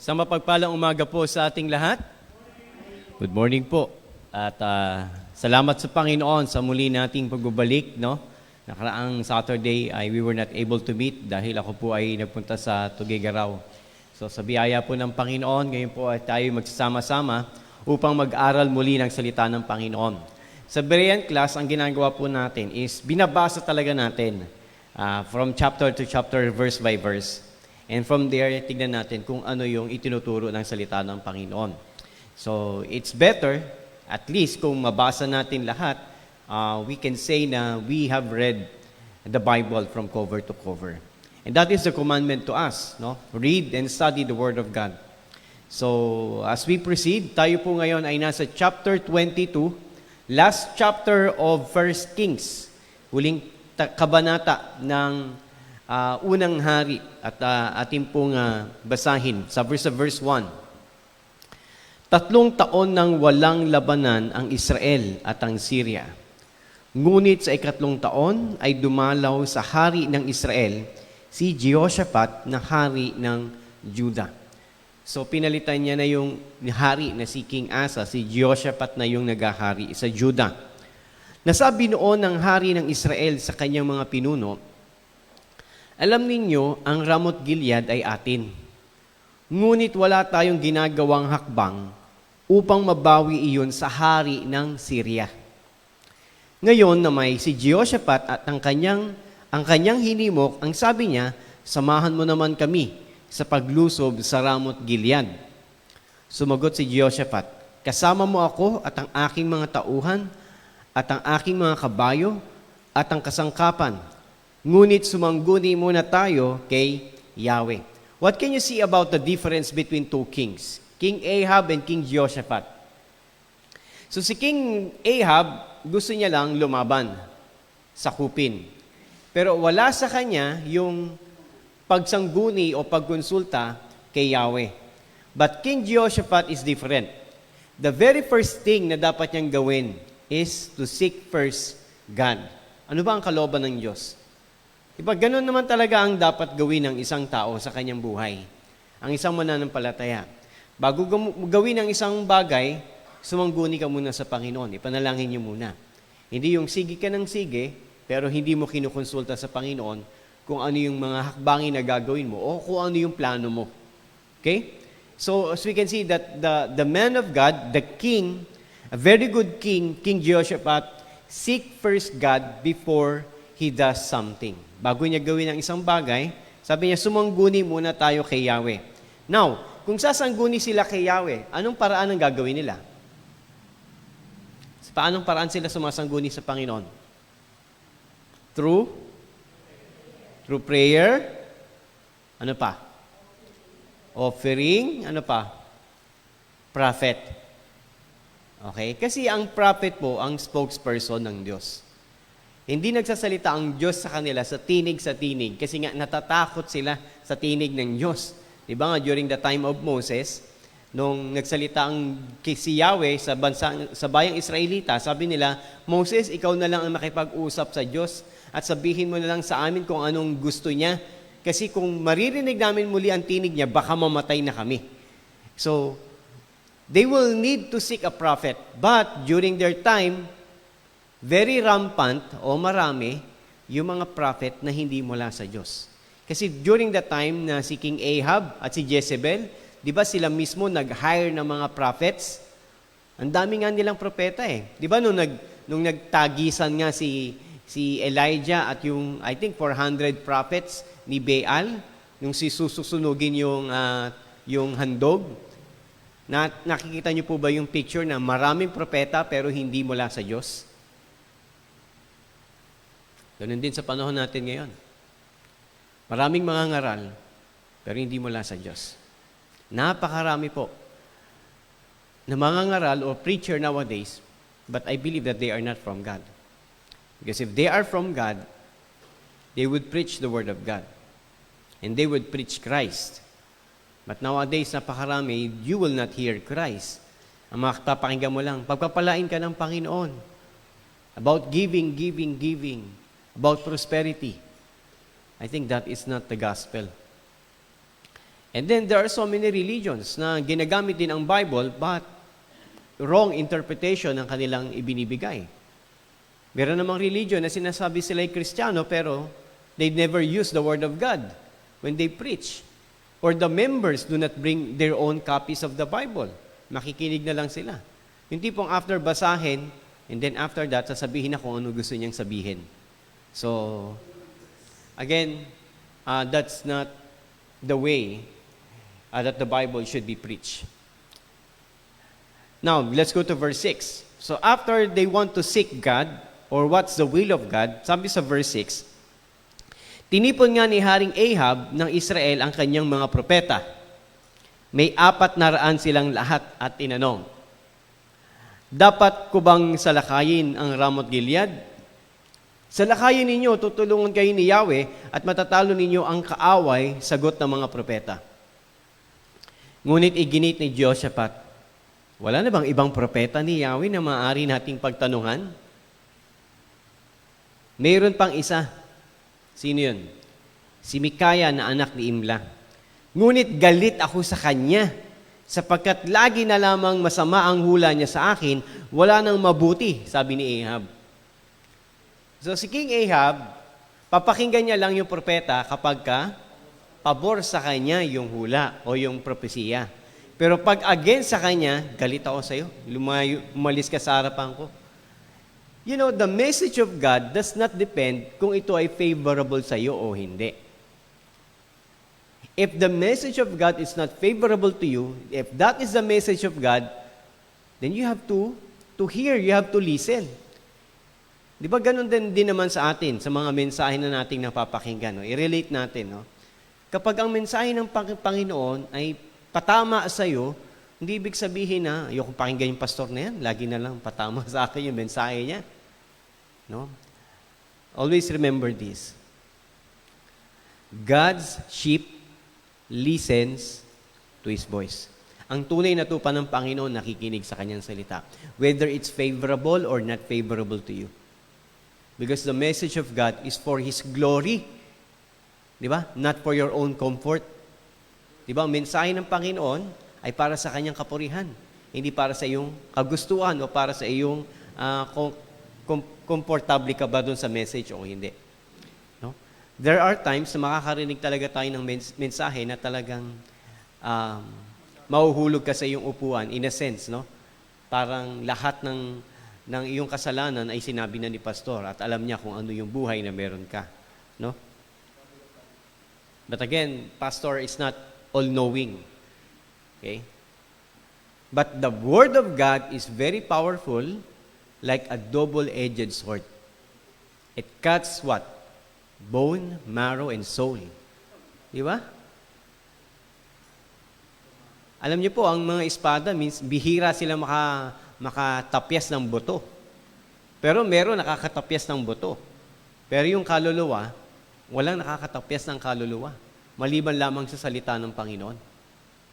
Sa mapagpalang umaga po sa ating lahat. Good morning po. At salamat sa Panginoon sa muli nating pagbabalik, no? Nakaraang Saturday ay we were not able to meet dahil ako po ay nagpunta sa Tuguegarao. So sa biyaya po ng Panginoon, ngayon po ay tayo magsasama-sama upang mag-aral muli ng salita ng Panginoon. Sa Berean class, ang ginagawa po natin is binabasa talaga natin from chapter to chapter, verse by verse. And from there, tignan natin kung ano yung itinuturo ng salita ng Panginoon. So, it's better, at least kung mabasa natin lahat, we can say na we have read the Bible from cover to cover. And that is the commandment to us, no? Read and study the Word of God. So, as we proceed, tayo po ngayon ay nasa chapter 22, last chapter of 1 Kings, huling kabanata ng unang hari at ating pong basahin sa verse 1. 3 taon nang walang labanan ang Israel at ang Syria. Ngunit sa 4 taon ay dumalaw sa hari ng Israel si Jehoshaphat na hari ng Juda. So pinalitan niya na yung hari na si King Asa, si Jehoshaphat na yung nagahari sa Juda. Nasabi noon ng hari ng Israel sa kanyang mga pinuno, alam ninyo, ang Ramoth Gilead ay atin. Ngunit wala tayong ginagawang hakbang upang mabawi iyon sa hari ng Syria. Ngayon na may si Jehoshaphat at ang kanyang hinimok, ang sabi niya, samahan mo naman kami sa paglusob sa Ramoth Gilead. Sumagot si Jehoshaphat, kasama mo ako at ang aking mga tauhan at ang aking mga kabayo at ang kasangkapan. Ngunit sumangguni muna tayo kay Yahweh. What can you see about the difference between two kings? King Ahab and King Jehoshaphat. So si King Ahab, gusto niya lang lumaban, sakupin. Pero wala sa kanya yung pagsangguni o pagkonsulta kay Yahweh. But King Jehoshaphat is different. The very first thing na dapat niyang gawin is to seek first God. Ano ba ang kalooban ng Diyos? Diba, ganun naman talaga ang dapat gawin ng isang tao sa kanyang buhay. Ang isang mananampalataya. Bago gawin ang isang bagay, sumangguni ka muna sa Panginoon. Ipanalangin niyo muna. Hindi yung sige ka ng sige, pero hindi mo kinukonsulta sa Panginoon kung ano yung mga hakbangin na gagawin mo o kung ano yung plano mo. Okay? So, as we can see that the man of God, the king, a very good king, King Jehoshaphat, seek first God before he does something. Bago niya gawin ang isang bagay, sabi niya, sumangguni muna tayo kay Yahweh. Now, kung sasangguni sila kay Yahweh, anong paraan ang gagawin nila? Paanong paraan sila sumasangguni sa Panginoon? Through prayer. Ano pa? Offering. Ano pa? Prophet. Okay? Kasi ang prophet po, ang spokesperson ng Diyos. Hindi nagsasalita ang Diyos sa kanila sa tinig kasi nga natatakot sila sa tinig ng Diyos. Di ba nga, during the time of Moses, nung nagsalita ang si Yahweh sa bayang Israelita, sabi nila, Moses, ikaw na lang ang makipag-usap sa Diyos at sabihin mo na lang sa amin kung anong gusto niya. Kasi kung maririnig namin muli ang tinig niya, baka mamatay na kami. So, they will need to seek a prophet. But during their time, very rampant o marami yung mga prophet na hindi mula sa Diyos. Kasi during the time na si King Ahab at si Jezebel, di ba sila mismo nag-hire ng mga prophets? Ang dami nga nilang propeta eh. Di ba nung nagtagisan nga si Elijah at yung, I think, 400 prophets ni Baal, nung susunugin yung handog, nakikita niyo po ba yung picture na maraming propeta pero hindi mula sa Diyos? Ganun din sa panahon natin ngayon. Maraming mga ngaral pero hindi mula sa Diyos. Napakarami po na mga ngaral o preacher nowadays, but I believe that they are not from God. Because if they are from God, they would preach the Word of God. And they would preach Christ. But nowadays, napakarami, you will not hear Christ. Ang makapapakinggan mo lang, pagpapalain ka ng Panginoon. About giving. About prosperity. I think that is not the gospel. And then there are so many religions na ginagamit din ang Bible, but wrong interpretation ang kanilang ibinibigay. Meron namang religion na sinasabi sila ay Kristiyano, pero they never use the Word of God when they preach. Or the members do not bring their own copies of the Bible. Makikinig na lang sila. Yung tipong after basahin, and then after that, sasabihin na kung ano gusto niyang sabihin. So, again, that's not the way that the Bible should be preached. Now, let's go to verse 6. So, after they want to seek God, or what's the will of God, sabi sa verse 6, tinipon nga ni Haring Ahab ng Israel ang kanyang mga propeta. May 400 silang lahat at tinanong, dapat ko bang salakayin ang Ramoth Gilead? Salakayin ninyo, tutulungan kayo ni Yahweh at matatalo ninyo ang kaaway, sagot ng mga propeta. Ngunit iginit ni Jehoshaphat, wala na bang ibang propeta ni Yahweh na maaari nating pagtanungan? Mayroon pang isa. Sino yun? Si Mikaya na anak ni Imla. Ngunit galit ako sa kanya, sapagkat lagi na lamang masama ang hula niya sa akin, wala nang mabuti, sabi ni Ahab. So si King Ahab, papakinggan niya lang yung propeta kapag pabor sa kanya yung hula o yung propesiya. Pero pag against sa kanya, galit ako sa iyo, umalis ka sa harapan ko. You know, the message of God does not depend kung ito ay favorable sa iyo o hindi. If the message of God is not favorable to you, if that is the message of God, then you have to hear, you have to listen. Di ba ganun din naman sa atin, sa mga mensahe na nating napapakinggan, no? I-relate natin, no? Kapag ang mensahe ng Panginoon ay patama sa iyo, hindi ibig sabihin na, ayokong pakinggan yung pastor na yan, lagi na lang patama sa akin yung mensahe niya. No? Always remember this. God's sheep listens to His voice. Ang tunay na tupa ng Panginoon nakikinig sa Kanyang salita, whether it's favorable or not favorable to you. Because the message of God is for His glory. Di ba? Not for your own comfort. Di ba? Ang mensahe ng Panginoon ay para sa Kanyang kapurihan. Hindi para sa iyong kagustuhan o para sa iyong komportable ka ba doon sa message o hindi. No? There are times na makakarinig talaga tayo ng mensahe na talagang mahuhulog ka sa iyong upuan, in a sense, no? Parang lahat ng iyong kasalanan ay sinabi na ni pastor at alam niya kung ano yung buhay na meron ka, no? But again, pastor is not all-knowing. Okay? But the Word of God is very powerful, like a double-edged sword. It cuts what? Bone, marrow, and soul. Di ba? Alam niyo po, ang mga espada means bihira sila makatapyas ng buto. Pero meron nakakatapyas ng buto. Pero yung kaluluwa, walang nakakatapyas ng kaluluwa. Maliban lamang sa salita ng Panginoon.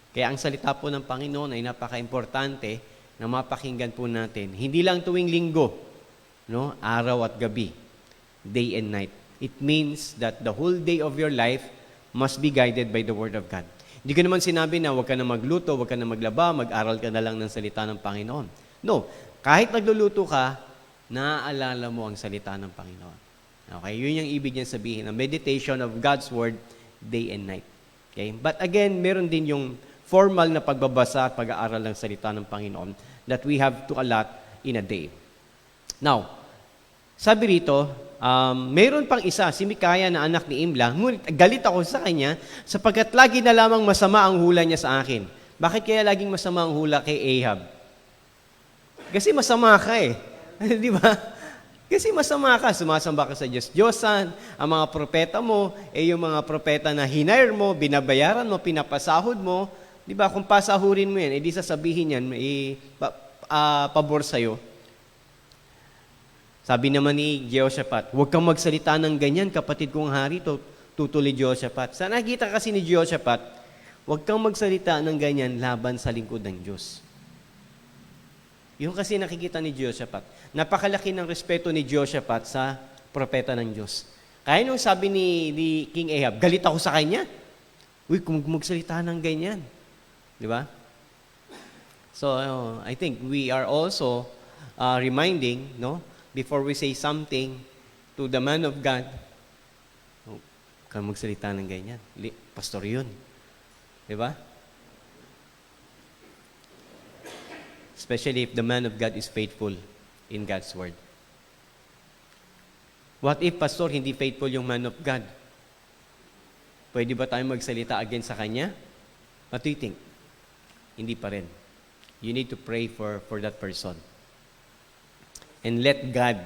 Kaya ang salita po ng Panginoon ay napaka-importante na mapakinggan po natin. Hindi lang tuwing linggo, no? Araw at gabi, day and night. It means that the whole day of your life must be guided by the Word of God. Hindi ko naman sinabi na huwag ka na magluto, huwag ka na maglaba, mag-aral ka na lang ng salita ng Panginoon. No, kahit nagluluto ka, naaalala mo ang salita ng Panginoon. Okay, yun yung ibig niya sabihin, a meditation of God's Word day and night. Okay? But again, meron din yung formal na pagbabasa at pag-aaral ng salita ng Panginoon that we have to allot in a day. Now, sabi rito, mayroon pang isa, si Mikaya na anak ni Imla, ngunit galit ako sa kanya sapagkat lagi na lamang masama ang hula niya sa akin. Bakit kaya laging masama ang hula kay Ahab? Kasi masama ka eh. Di ba? Kasi masama ka, sumasamba ka sa Diyos-Diyosan, ang mga propeta mo, yung mga propeta na hinire mo, binabayaran mo, pinapasahod mo, di ba? Kung pasahurin mo yan, di sasabihin yan, pabor sa'yo. Sabi naman ni Jehoshaphat, huwag kang magsalita ng ganyan, kapatid kong hari, tutuloy Jehoshaphat. Sa nakita kasi ni Jehoshaphat, huwag kang magsalita ng ganyan laban sa lingkod ng Diyos. Yung kasi nakikita ni Jehoshaphat. Napakalaki ng respeto ni Jehoshaphat sa propeta ng Diyos. Kaya nung sabi ni King Ahab, galit ako sa kanya. Uy, kung magsalita ng ganyan. Di ba? So, I think we are also reminding, no? Before we say something to the man of God, kang magsalita ng ganyan. Pastor yun. Di ba? Especially if the man of God is faithful in God's Word. What if, Pastor, hindi faithful yung man of God? Pwede ba tayo magsalita against sa kanya? What do you think? Hindi pa rin. You need to pray for that person. And let God,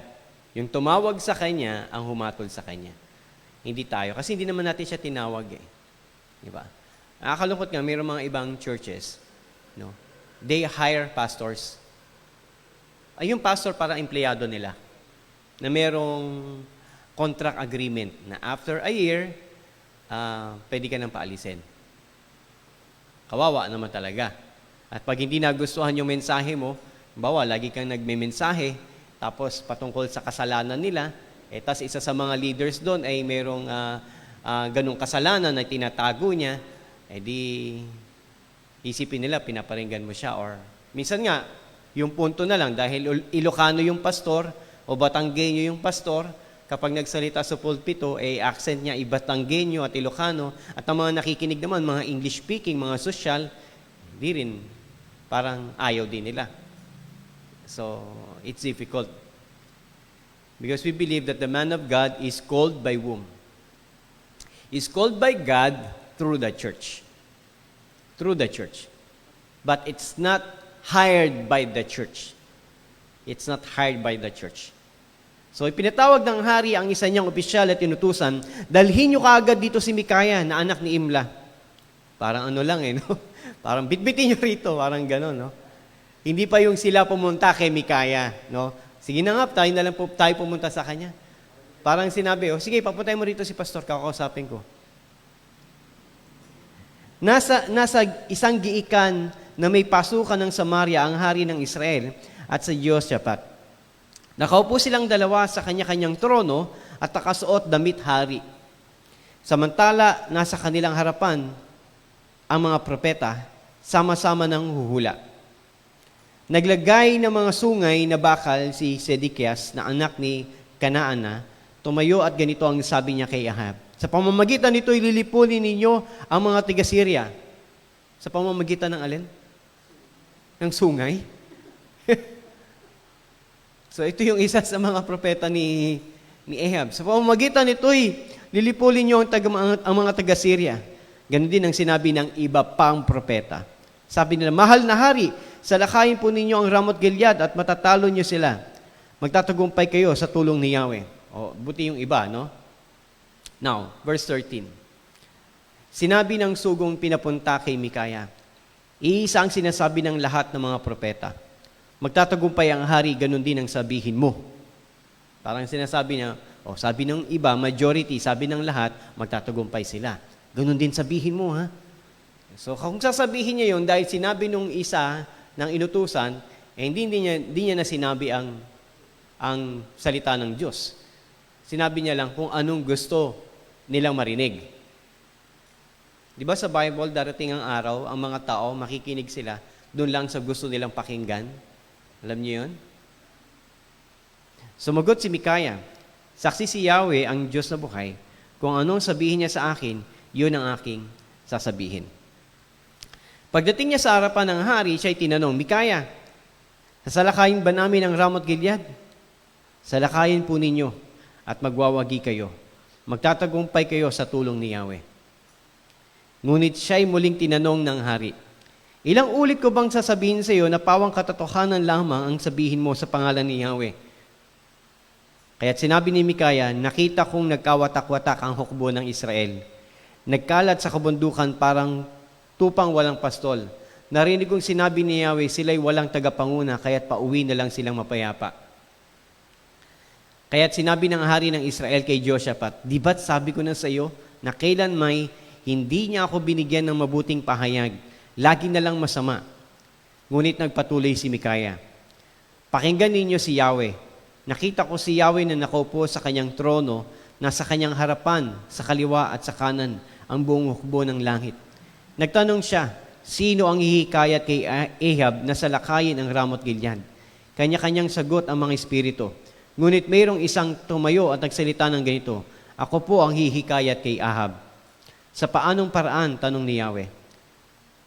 yung tumawag sa kanya, ang humatol sa kanya. Hindi tayo. Kasi hindi naman natin siya tinawag eh. Di ba? Nakakalungkot nga, mayroong mga ibang churches, no? They hire pastors. Ay, yung pastor parang empleyado nila na merong contract agreement na after a year, pwede ka nang paalisin. Kawawa naman talaga. At pag hindi nagustuhan yung mensahe mo, bawa, lagi kang nagme-mensahe, tapos patungkol sa kasalanan nila, tas isa sa mga leaders doon ay merong ganong kasalanan na tinatago niya, di isipin nila, pinaparinggan mo siya. Or minsan nga, yung punto na lang, dahil Ilocano yung pastor o Batanggenyo yung pastor, kapag nagsalita sa pulpito, accent niya Ibatanggenyo at Ilocano, at ang mga nakikinig naman, mga English-speaking, mga social, hindi rin, parang ayaw din nila. So, it's difficult. Because we believe that the man of God is called by whom? Is called by God through the church. Through the church. But it's not hired by the church. It's not hired by the church. So, ipinatawag ng hari ang isa niyang opisyal at inutusan, dalhin niyo kaagad dito si Mikaya na anak ni Imla. Parang ano lang no? Parang bitbitin niyo rito, parang gano'n, no? Hindi pa yung sila pumunta kay Mikaya, no? Sige na nga, tayo na lang tayo pumunta sa kanya. Parang sinabi, sige, papuntay mo rito si pastor, kakausapin ko. Nasa isang giikan na may pasukan ng Samaria ang hari ng Israel at sa Jehoshaphat. Nakaupo silang dalawa sa kanya-kanyang trono at nakasuot damit hari. Samantala, nasa kanilang harapan ang mga propeta, sama-sama ng huhula. Naglagay ng mga sungay na bakal si Sedekias na anak ni Kanaana, tumayo at ganito ang sabi niya kay Ahab. Sa pamamagitan nito, ililipunin ninyo ang mga taga-Syria. Sa pamamagitan ng alin? Ng sungay. So ito yung isa sa mga propeta ni Ahab. Sa pamamagitan nito'y lilipunin niyo ang mga taga-Syria. Ganon din ang sinabi ng iba pang propeta. Sabi nila, mahal na hari, salakayin po ninyo ang Ramot Gilead at matatalo niyo sila. Magtatagumpay kayo sa tulong ni Yahweh. O, buti yung iba, no? Now, verse 13. Sinabi ng sugong pinapunta kay Mikaya, iisa ang sinasabi ng lahat ng mga propeta. Magtatagumpay ang hari, ganun din ang sabihin mo. Parang sinasabi niya, sabi ng iba, majority, sabi ng lahat, magtatagumpay sila. Ganun din sabihin mo, ha? So, kung sasabihin niya yun, dahil sinabi nung isa ng inutusan, hindi niya na sinabi ang salita ng Diyos. Sinabi niya lang kung anong gusto nilang marinig. Di ba sa Bible, darating ang araw, ang mga tao, makikinig sila, doon lang sa gusto nilang pakinggan. Alam niyo yun? Sumagot si Mikaya, saksi si Yahweh, ang Diyos na buhay, kung anong sabihin niya sa akin, yun ang aking sasabihin. Pagdating niya sa harapan ng hari, siya'y tinanong, Mikaya, sasalakayin ba namin ang Ramot Gilead? Salakayin po ninyo at magwawagi kayo. Magtatagumpay kayo sa tulong ni Yahweh. Ngunit siya'y muling tinanong ng hari, ilang ulit ko bang sasabihin sa iyo na pawang katotohanan lamang ang sabihin mo sa pangalan ni Yahweh? Kaya't sinabi ni Mikaya, nakita kong nagkawatak-watak ang hukbo ng Israel. Nagkalat sa kabundukan parang tupang walang pastol. Narinig kong sinabi ni Yahweh, sila'y walang tagapanguna, kaya't pauwi na lang silang mapayapa. Kaya't sinabi ng hari ng Israel kay Jehoshaphat, di ba't sabi ko na sa iyo na kailan may hindi niya ako binigyan ng mabuting pahayag, lagi na lang masama. Ngunit nagpatuloy si Mikaya. Pakinggan ninyo si Yahweh. Nakita ko si Yahweh na nakaupo sa kanyang trono, nasa kanyang harapan, sa kaliwa at sa kanan, ang buong hukbo ng langit. Nagtanong siya, sino ang hihikayat kay Ahab na salakayin ang Ramot Gilead? Kanya-kanyang sagot ang mga espiritu. Ngunit mayroong isang tumayo at nagsalita ng ganito, ako po ang hihikayat kay Ahab. Sa paanong paraan, tanong ni Yahweh,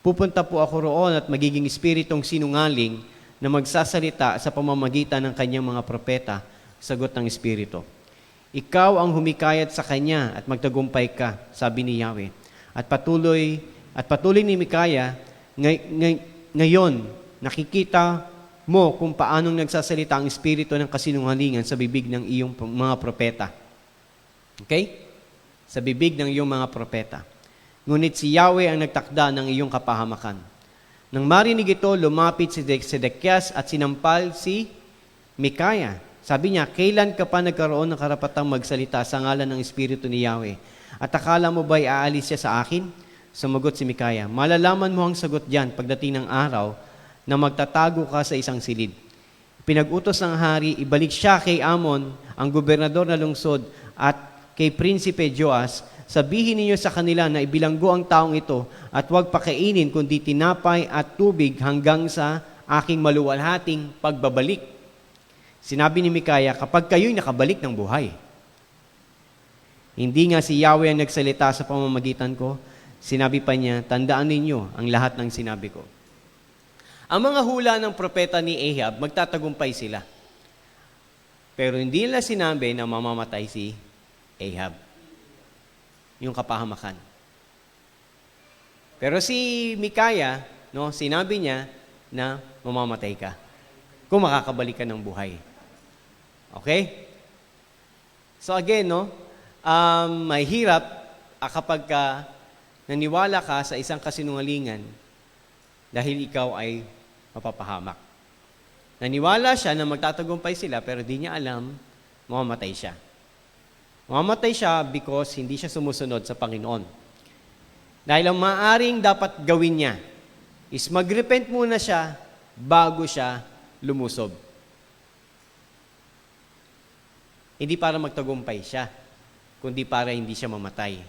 pupunta po ako roon at magiging espiritong sinungaling na magsasalita sa pamamagitan ng kanyang mga propeta, sagot ng espiritu. Ikaw ang humikayat sa kanya at magtagumpay ka, sabi ni Yahweh. At patuloy ni Mikaya, ngayon, nakikita mo kung paanong nagsasalita ang espiritu ng kasinungalingan sa bibig ng iyong mga propeta. Okay? Sa bibig ng iyong mga propeta. Ngunit si Yahweh ang nagtakda ng iyong kapahamakan. Nang marinig ito, lumapit si Sedekias at sinampal si Mikaya. Sabi niya, kailan ka pa nagkaroon ng karapatang magsalita sa ngalan ng espiritu ni Yahweh? At akala mo ba'y aalis siya sa akin? Sumagot si Mikaya, malalaman mo ang sagot diyan pagdating ng araw na magtatago ka sa isang silid. Pinag-utos ng hari, ibalik siya kay Amon, ang gobernador na lungsod, at kay Prinsipe Joas, sabihin ninyo sa kanila na ibilanggo ang taong ito at huwag pakainin kundi tinapay at tubig hanggang sa aking maluwalhating pagbabalik. Sinabi ni Mikaya, kapag kayo'y nakabalik ng buhay. Hindi nga si Yahweh ang nagsalita sa pamamagitan ko, sinabi pa niya, tandaan ninyo ang lahat ng sinabi ko. Ang mga hula ng propeta ni Ahab, magtatagumpay sila. Pero hindi nila sinabi na mamamatay si Ahab. Yung kapahamakan. Pero si Mikaya, sinabi niya na mamamatay ka kung makakabalik ka ng buhay. Okay? So again, may hirap kapag naniwala ka sa isang kasinungalingan dahil ikaw ay mapapahamak. Naniwala siya na magtatagumpay sila pero di niya alam, mamamatay siya. Mamamatay siya because hindi siya sumusunod sa Panginoon. Dahil ang maaring dapat gawin niya is mag-repent muna siya bago siya lumusob. Hindi para magtagumpay siya, kundi para hindi siya mamatay.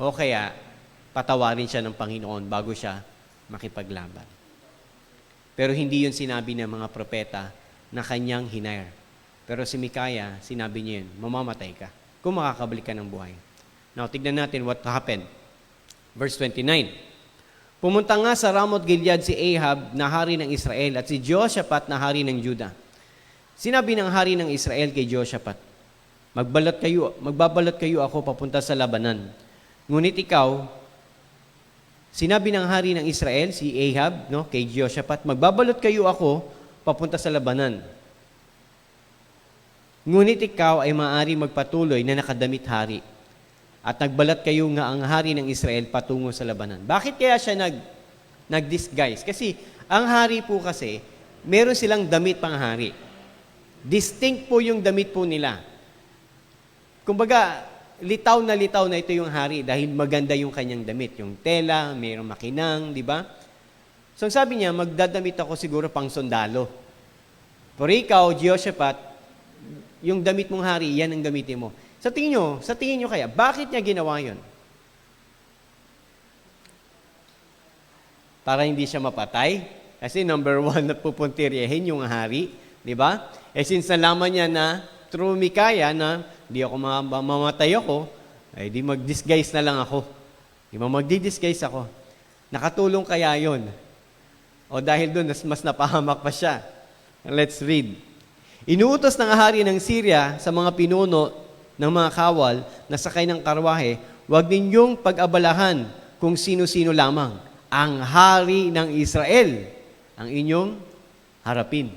O kaya, patawarin siya ng Panginoon bago siya makipaglaban. Pero hindi yun sinabi ng mga propeta na kanyang hinire. Pero si Mikaya, sinabi niya yun, mamamatay ka kung makakabalik ka ng buhay. Now, tignan natin what happened. Verse 29. Pumunta nga sa Ramoth Gilead si Ahab na hari ng Israel at si Jehoshaphat na hari ng Juda. Sinabi ng hari ng Israel kay Jehoshaphat, magbabalot kayo ako papunta sa labanan. Ngunit ikaw, sinabi ng hari ng Israel, si Ahab, kay Jehoshaphat, magbabalot kayo ako papunta sa labanan. Ngunit ikaw ay maaari magpatuloy na nakadamit hari. At nagbalat kayo nga ang hari ng Israel patungo sa labanan. Bakit kaya siya nag-disguise? Kasi ang hari po kasi, meron silang damit pang hari. Distinct po yung damit po nila. Kumbaga, litaw na ito yung hari dahil maganda yung kanyang damit. Yung tela, mayroong makinang, di ba? So sabi niya, magdadamit ako siguro pang sundalo. Pero ikaw, Jehoshaphat, yung damit mong hari, yan ang gamitin mo. Sa tingin nyo kaya, bakit niya ginawa yun? Para hindi siya mapatay? Kasi number 1 na pupuntiryahin yung hari, di ba? Since nalaman niya na through Mikaya na di ako mamatay ako, ay di mag-disguise na lang ako. Di ba magdi-disguise ako? Nakatulong kaya yun? O dahil doon, mas napahamak pa siya. Let's read. Inuutos ng hari ng Syria sa mga pinuno ng mga kawal na sakay ng karwahe, huwag ninyong pag-abalahan kung sino-sino lamang. Ang hari ng Israel ang inyong harapin.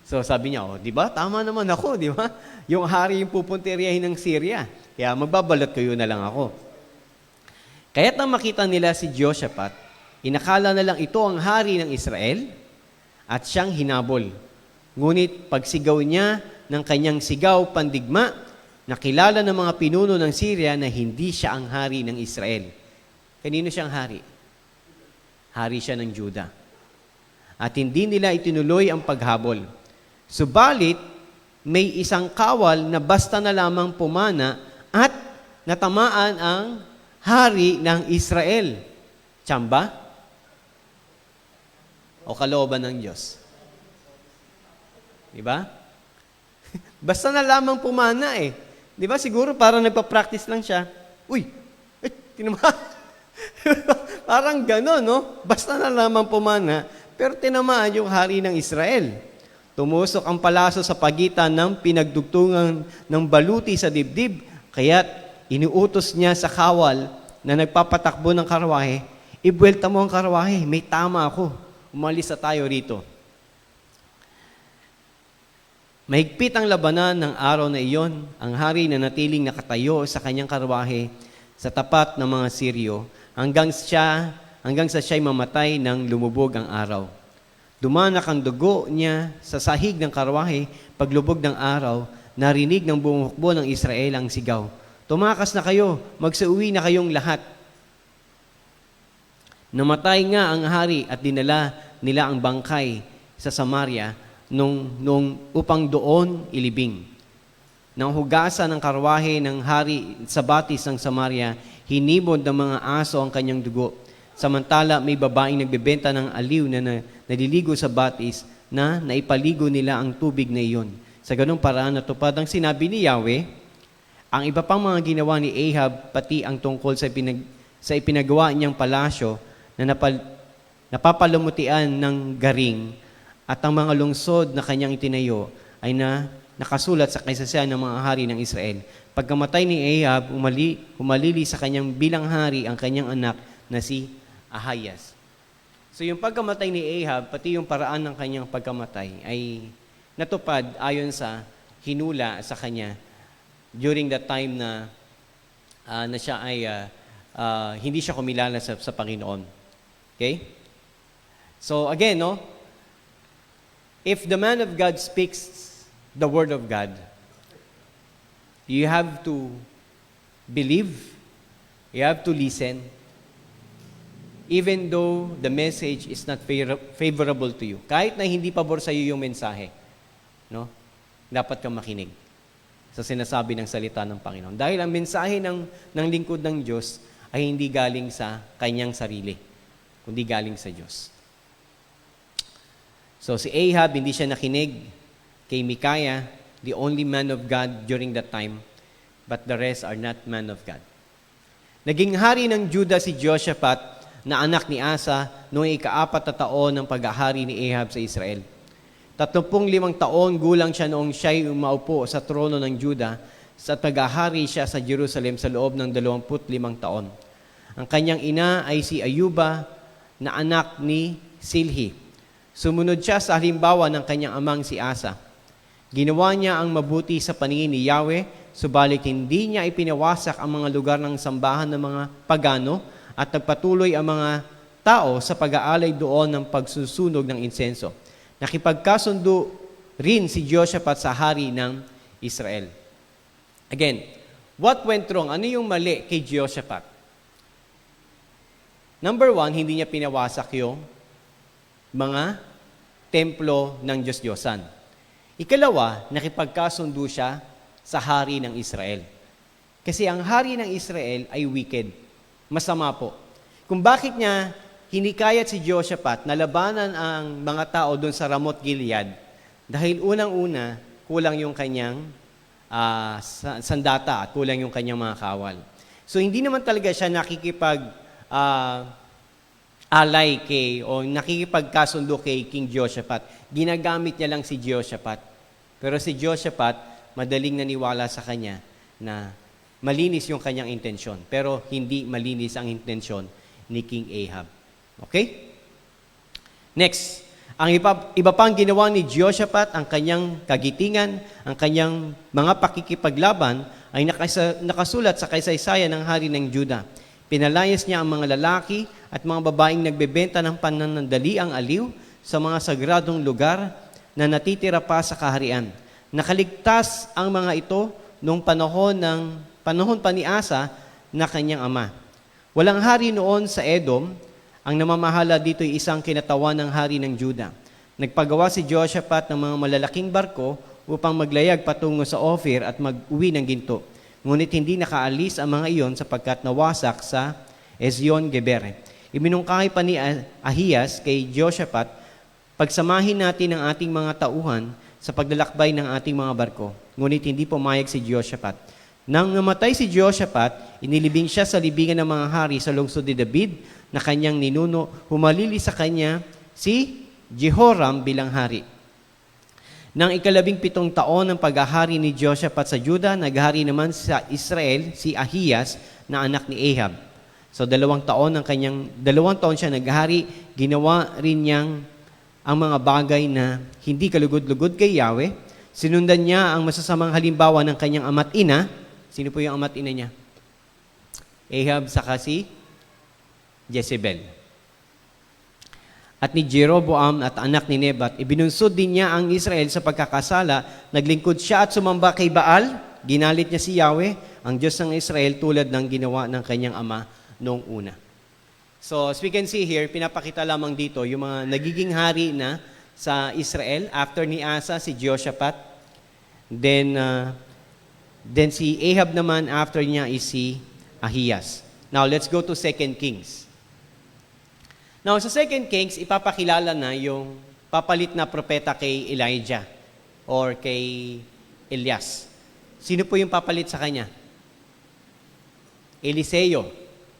So sabi niya, di ba? Tama naman ako, di ba? Yung hari yung pupuntiryahin ng Syria. Kaya magbabalot kayo na lang ako. Kaya't nang makita nila si Jehoshaphat, inakala na lang ito ang hari ng Israel at siyang hinabol. Ngunit pagsigaw niya ng kanyang sigaw pandigma, nakilala ng mga pinuno ng Syria na hindi siya ang hari ng Israel. Kanino siyang hari? Hari siya ng Juda. At hindi nila itinuloy ang paghabol. Subalit, may isang kawal na basta na lamang pumana at natamaan ang hari ng Israel. Tsamba? O kalooban ng Diyos? Diba? Basta na lamang pumana eh. Di ba? Siguro parang nagpa-practice lang siya. Uy! Tinamaan. Parang gano'n, no? Basta na lamang pumana, pero tinamaan yung hari ng Israel. Tumusok ang palaso sa pagitan ng pinagdugtungan ng baluti sa dibdib, kaya't iniutos niya sa kawal na nagpapatakbo ng karwahe, ibuelta mo ang karwahe, may tama ako. Umalis na tayo rito. Mahigpit ang labanan ng araw na iyon. Ang hari na natiling nakatayo sa kanyang karwahe sa tapat ng mga Siryo hanggang sa siya'y mamatay nang lumubog ang araw. Dumanak ang dugo niya sa sahig ng karwahe. Paglubog ng araw, narinig ng buong hukbo ng Israel ang sigaw, tumakas na kayo, magsauwi na kayong lahat. Namatay nga ang hari at dinala nila ang bangkay sa Samaria nung upang doon ilibing. Nang hugasan ng karwahe ng hari sa batis ng Samaria, hinibod ng mga aso ang kanyang dugo. Samantala, may babaeng nagbebenta ng aliw na naliligo sa batis na naipaligo nila ang tubig na iyon. Sa ganung paraan, natupad ang sinabi ni Yahweh. Ang iba pang mga ginawa ni Ahab, pati ang tungkol sa ipinagawa niyang palasyo na napapalumutian ng garing, at ang mga lungsod na kanyang itinayo ay nakasulat sa kaysasyan ng mga hari ng Israel. Pagkamatay ni Ahab, umalili sa kanyang bilang hari ang kanyang anak na si Ahayas. So yung pagkamatay ni Ahab, pati yung paraan ng kanyang pagkamatay ay natupad ayon sa hinula sa kanya during that time na siya ay hindi siya kumilala sa Panginoon. Okay? So again, if the man of God speaks the word of God, you have to believe You have to listen. Even though the message is not favorable to you. Kahit na hindi pabor sa iyo yung mensahe, no? Dapat kang makinig sa sinasabi ng salita ng Panginoon. Dahil ang mensahe ng lingkod ng Diyos ay hindi galing sa kanyang sarili, kundi galing sa Diyos. So si Ahab, hindi siya nakinig kay Micaiah, the only man of God during that time, but the rest are not man of God. Naging hari ng Judah si Jehoshaphat, na anak ni Asa, noong ika-4 na taon ng paghahari ni Ahab sa Israel. 35 taon gulang siya noong siya'y umaupo sa trono ng Judah at paghahari siya sa Jerusalem sa loob ng 25 taon. Ang kanyang ina ay si Ayuba na anak ni Silhi. Sumunod siya sa halimbawa ng kanyang amang si Asa. Ginawa niya ang mabuti sa paningin ni Yahweh, subalit hindi niya ipinawasak ang mga lugar ng sambahan ng mga pagano at nagpatuloy ang mga tao sa pag-aalay doon ng pagsusunog ng insenso. Nakipagkasundo rin si Jehoshaphat sa hari ng Israel. Again, what went wrong? Ano yung mali kay Jehoshaphat? Number 1, hindi niya pinawasak yung mga templo ng Diyos-Diyosan. Ikalawa, nakipagkasundo siya sa hari ng Israel. Kasi ang hari ng Israel ay wicked. Masama po. Kung bakit niya hinikayat si Jehoshaphat na labanan ang mga tao doon sa Ramoth Gilead, dahil unang-una, kulang yung kanyang sandata at kulang yung kanyang mga kawal. So hindi naman talaga siya alay kay o nakikipagkasundo kay King Jehoshaphat. Ginagamit niya lang si Jehoshaphat. Pero si Jehoshaphat, madaling naniwala sa kanya na malinis yung kanyang intensyon, pero hindi malinis ang intensyon ni King Ahab. Okay? Next, ang iba pang ginawa ni Jehoshaphat, ang kanyang kagitingan, ang kanyang mga pakikipaglaban, ay nakasulat sa kasaysayan ng hari ng Judah. Pinalayas niya ang mga lalaki at mga babaeng nagbebenta ng pananandaliang aliw sa mga sagradong lugar na natitira pa sa kaharian. Nakaligtas ang mga ito noong panahon pa ni Asa na kanyang ama. Walang hari noon sa Edom, ang namamahala dito ay isang kinatawan ng hari ng Judah. Nagpagawa si Jehoshaphat ng mga malalaking barko upang maglayag patungo sa Ophir at mag-uwi ng ginto. Ngunit hindi nakaalis ang mga iyon sapagkat nawasak sa Ezion-Geber. Iminungkahi pa ni Ahiyas kay Jehoshaphat, pagsamahin natin ang ating mga tauhan sa paglalakbay ng ating mga barko. Ngunit hindi pumayag si Jehoshaphat. Nang namatay si Jehoshaphat, inilibing siya sa libingan ng mga hari sa lungsod ni David na kanyang ninuno. Humalili sa kanya si Jehoram bilang hari. Nang 17 taon ng paghahari ni Jehoshaphat sa Judah, naghari naman sa Israel si Ahiyas na anak ni Ahab. So 2 taon siya naghari, ginawa rin niyang ang mga bagay na hindi kalugod-lugod kay Yahweh. Sinundan niya ang masasamang halimbawa ng kanyang ama't ina. Sino po yung ama't ina niya? Ahab saka si Jezebel. At ni Jeroboam at anak ni Nebat, ibinunsod din niya ang Israel sa pagkakasala. Naglingkod siya at sumamba kay Baal. Ginalit niya si Yahweh, ang Diyos ng Israel, tulad ng ginawa ng kanyang ama noong una. So, as we can see here, pinapakita lamang dito yung mga nagiging hari na sa Israel. After ni Asa, si Jehoshaphat. Then si Ahab naman, after niya is si Ahiyas. Now, let's go to 2 Kings. Now, sa 2 Kings, ipapakilala na yung papalit na propeta kay Elijah or kay Elias. Sino po yung papalit sa kanya? Eliseo,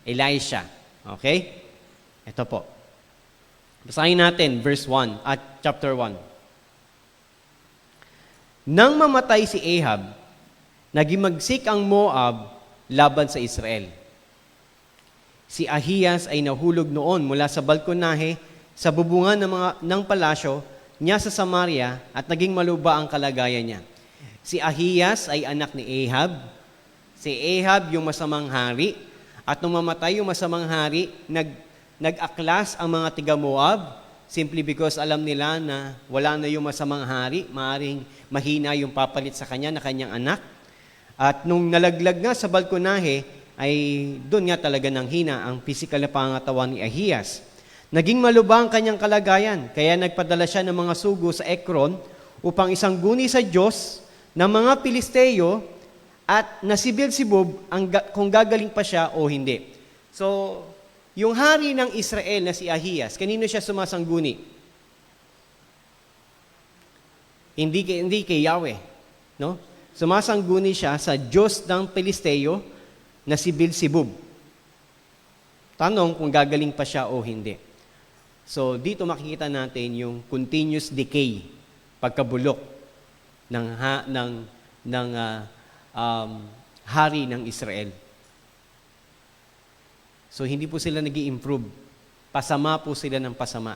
Elisha. Okay? Ito po. Basahin natin, verse 1 at chapter 1. Nang mamatay si Ahab, nagimagsik ang Moab laban sa Israel. Si Ahiyas ay nahulog noon mula sa balkonahe sa bubungan ng palasyo niya sa Samaria at naging maluba ang kalagayan niya. Si Ahiyas ay anak ni Ahab. Si Ahab yung masamang hari. At nung mamatay yung masamang hari, nag-aklas ang mga tiga-Moab simply because alam nila na wala na yung masamang hari, maaaring mahina yung papalit sa kanya na kanyang anak. At nung nalaglag nga sa balkonahe, ay doon nga talaga nang hina ang pisikal na pangatawan ni Ahiyas. Naging malubhang kanyang kalagayan, kaya nagpadala siya ng mga sugo sa Ekron upang isangguni sa Diyos ng mga Pilisteo at na si Beelzebub kung gagaling pa siya o hindi. So, yung hari ng Israel na si Ahiyas, kanino siya sumasangguni? Hindi kay Yahweh. No? Sumasangguni siya sa Diyos ng Pilisteo na si Beelzebub. Tanong kung gagaling pa siya o hindi. So, dito makikita natin yung continuous decay, pagkabulok ng hari ng Israel. So, hindi po sila nag-i-improve. Pasama po sila ng pasama.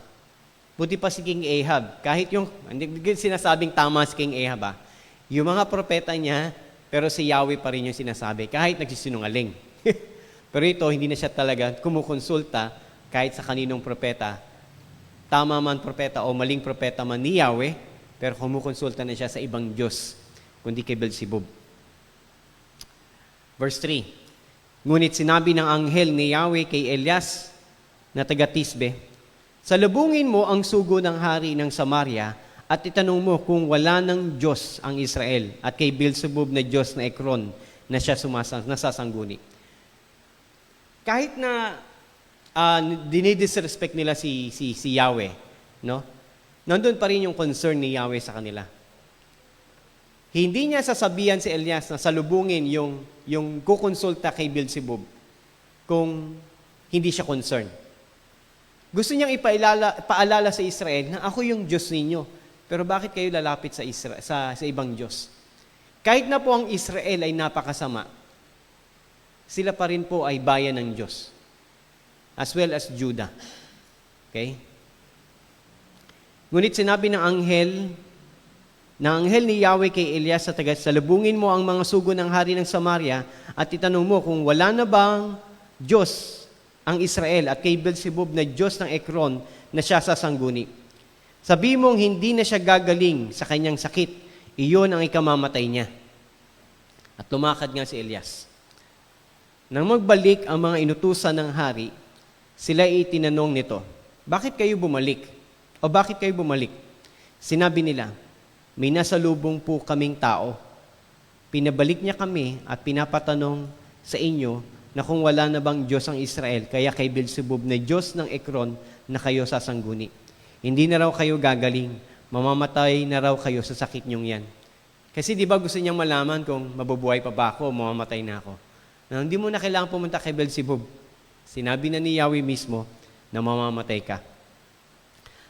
Buti pa si King Ahab, kahit hindi sinasabing tama si King Ahab, yung mga propeta niya, pero si Yahweh pa rin yung sinasabi, kahit nagsisinungaling. Pero ito, hindi na siya talaga kumukonsulta kahit sa kaninong propeta. Tama man propeta o maling propeta man ni Yahweh, pero kumukonsulta na siya sa ibang Diyos, kundi kay Beelzebub. Verse 3, ngunit sinabi ng anghel ni Yahweh kay Elias na taga-Tisbe, salubungin mo ang sugo ng hari ng Samaria at itanong mo kung wala ng Diyos ang Israel at kay Beelzebub na Diyos na Ekron na siya nasasangguni. Kahit na dinidisrespect nila si Yahweh, no? Nandun pa rin yung concern ni Yahweh sa kanila. Hindi niya sasabihan si Elias na salubungin yung kukonsulta kay Beelzebub kung hindi siya concerned. Gusto niyang ipaalala sa Israel na ako yung Diyos ninyo, pero bakit kayo lalapit sa ibang Diyos? Kahit na po ang Israel ay napakasama, sila pa rin po ay bayan ng Diyos, as well as Judah. Okay? Ngunit sinabi ng anghel ni Yahweh kay Elias sa taga, salubungin mo ang mga sugo ng hari ng Samaria at itanong mo kung wala na bang Diyos ang Israel at kay Beelzebub na Diyos ng Ekron na siya sasangguni. Sabi mong hindi na siya gagaling sa kanyang sakit, iyon ang ikamamatay niya. At lumakad nga si Elias. Nang magbalik ang mga inutusan ng hari, sila itinanong nito, bakit kayo bumalik? O bakit kayo bumalik? Sinabi nila, may nasalubong po kaming tao. Pinabalik niya kami at pinapatanong sa inyo na kung wala na bang Diyos ang Israel, kaya kay Beelzebub na Diyos ng Ekron na kayo sasangguni. Hindi na raw kayo gagaling, mamamatay na raw kayo sa sakit niyong yan. Kasi di ba gusto niyang malaman kung mabubuhay pa ba ako o mamamatay na ako? Na hindi mo na kailangan pumunta kay Beelzebub. Sinabi na ni Yahweh mismo na mamamatay ka.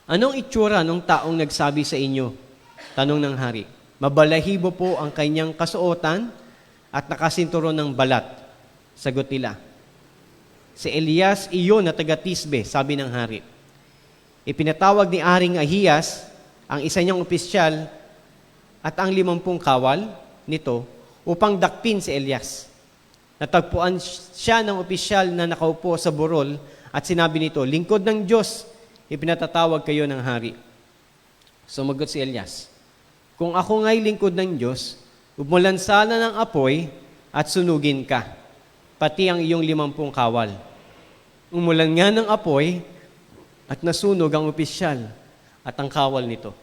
Anong itsura ng taong nagsabi sa inyo? Tanong ng hari. Mabalahibo po ang kanyang kasuotan at nakasinturon ng balat. Sagot nila. Si Elias iyon na taga-Tisbe, sabi ng hari. Ipinatawag ni Aring Ahiyas ang isa niyang opisyal at ang 50 kawal nito upang dakpin si Elias. Natagpuan siya ng opisyal na nakaupo sa burol at sinabi nito, lingkod ng Diyos, ipinatatawag kayo ng hari. Sumagot si Elias, kung ako nga'y lingkod ng Diyos, umulan sana ng apoy at sunugin ka, pati ang iyong 50 kawal. Umulan nga ng apoy at nasunog ang opisyal at ang kawal nito.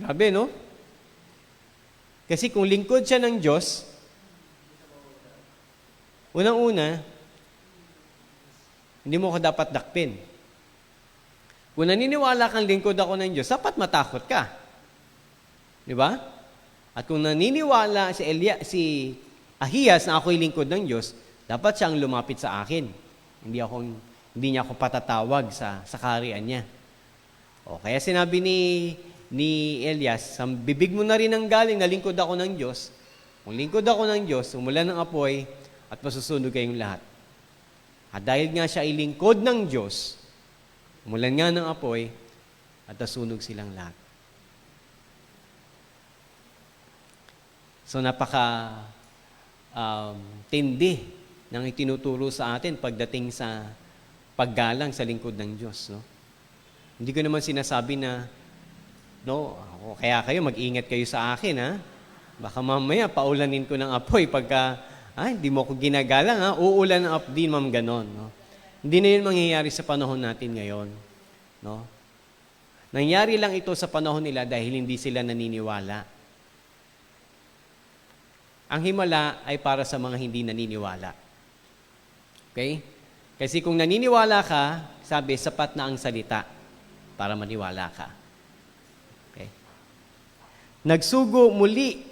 Grabe, no? Kasi kung lingkod siya ng Diyos, unang-una, hindi mo ko dapat dakpin. Kung naniniwala kang lingkod ako ng Diyos, dapat matakot ka. Di ba? At kung naniniwala si Ahiyas na ako'y lingkod ng Diyos, dapat siyang lumapit sa akin. Hindi niya ako patatawag sa kaharian niya. O kaya sinabi ni Elias, sa bibig mo na rin ang galing na lingkod ako ng Diyos. Kung lingkod ako ng Diyos, umulan ng apoy at masusunog kayong lahat. At dahil nga siya ay lingkod ng Diyos, umulan nga ng apoy at nasunog silang lahat. So tindi ng itinuturo sa atin pagdating sa paggalang sa lingkod ng Diyos. No? Hindi ko naman sinasabi na, no, kaya kayo mag-ingat kayo sa akin, ha? Baka mamaya paulanin ko ng apoy pagka Hindi mo ako ginagalang ha. Uulan up din, ma'am, ganon. No? Hindi na yun mangyayari sa panahon natin ngayon. No? Nangyari lang ito sa panahon nila dahil hindi sila naniniwala. Ang himala ay para sa mga hindi naniniwala. Okay? Kasi kung naniniwala ka, sabi, sapat na ang salita para maniwala ka. Okay? Nagsugo muli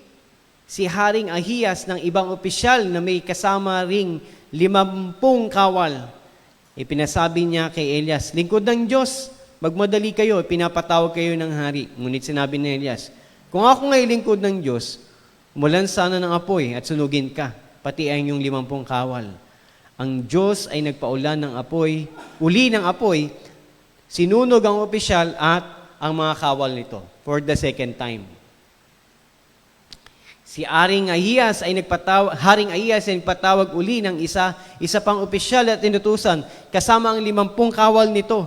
si Haring Ahiyas ng ibang opisyal na may kasama ring 50 kawal. Ipinasabi niya kay Elias, lingkod ng Diyos, magmadali kayo, pinapatawag kayo ng hari. Ngunit sinabi ni Elias, kung ako nga'y lingkod ng Diyos, umulan sana ng apoy at sunugin ka, pati ang iyong 50 kawal. Ang Diyos ay nagpaulan ng apoy, uli ng apoy, sinunog ang opisyal at ang mga kawal nito for the second time. Si Haring Ahiyas ay nagpatawag uli ng isa pang opisyal at inutusan, kasama ang 50 kawal nito.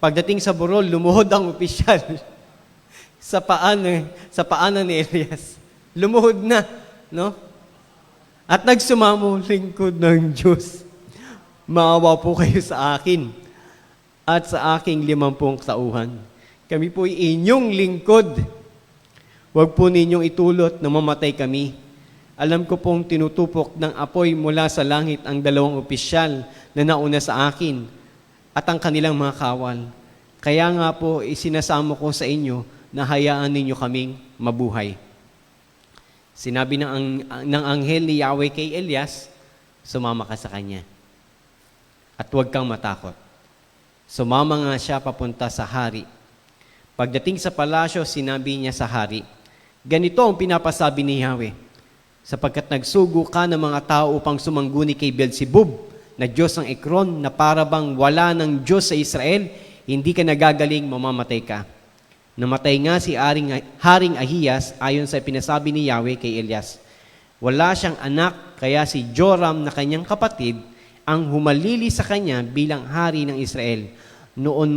Pagdating sa burol, lumuhod ang opisyal sa paanan ni Elias. Lumuhod na, no? At nagsumamo, lingkod ng Diyos. Maawa po kayo sa akin at sa aking 50 tauhan. Kami po'y inyong lingkod. Huwag po ninyong itulot na mamatay kami. Alam ko pong tinutupok ng apoy mula sa langit ang 2 opisyal na nauna sa akin at ang kanilang mga kawal. Kaya nga po isinasamo ko sa inyo na hayaan ninyo kaming mabuhay. Sinabi ng anghel ni Yahweh kay Elias, sumama ka sa kanya. At huwag kang matakot. Sumama nga siya papunta sa hari. Pagdating sa palasyo, sinabi niya sa hari, ganito ang pinapasabi ni Yahweh, sapagkat nagsugo ka ng mga tao upang sumangguni kay Beelzebub, na Diyos ng Ekron, na parabang wala ng Diyos sa Israel, hindi ka nagagaling, mamamatay ka. Namatay nga si Haring Ahiyas ayon sa pinasabi ni Yahweh kay Elias. Wala siyang anak, kaya si Joram na kanyang kapatid ang humalili sa kanya bilang hari ng Israel. Noon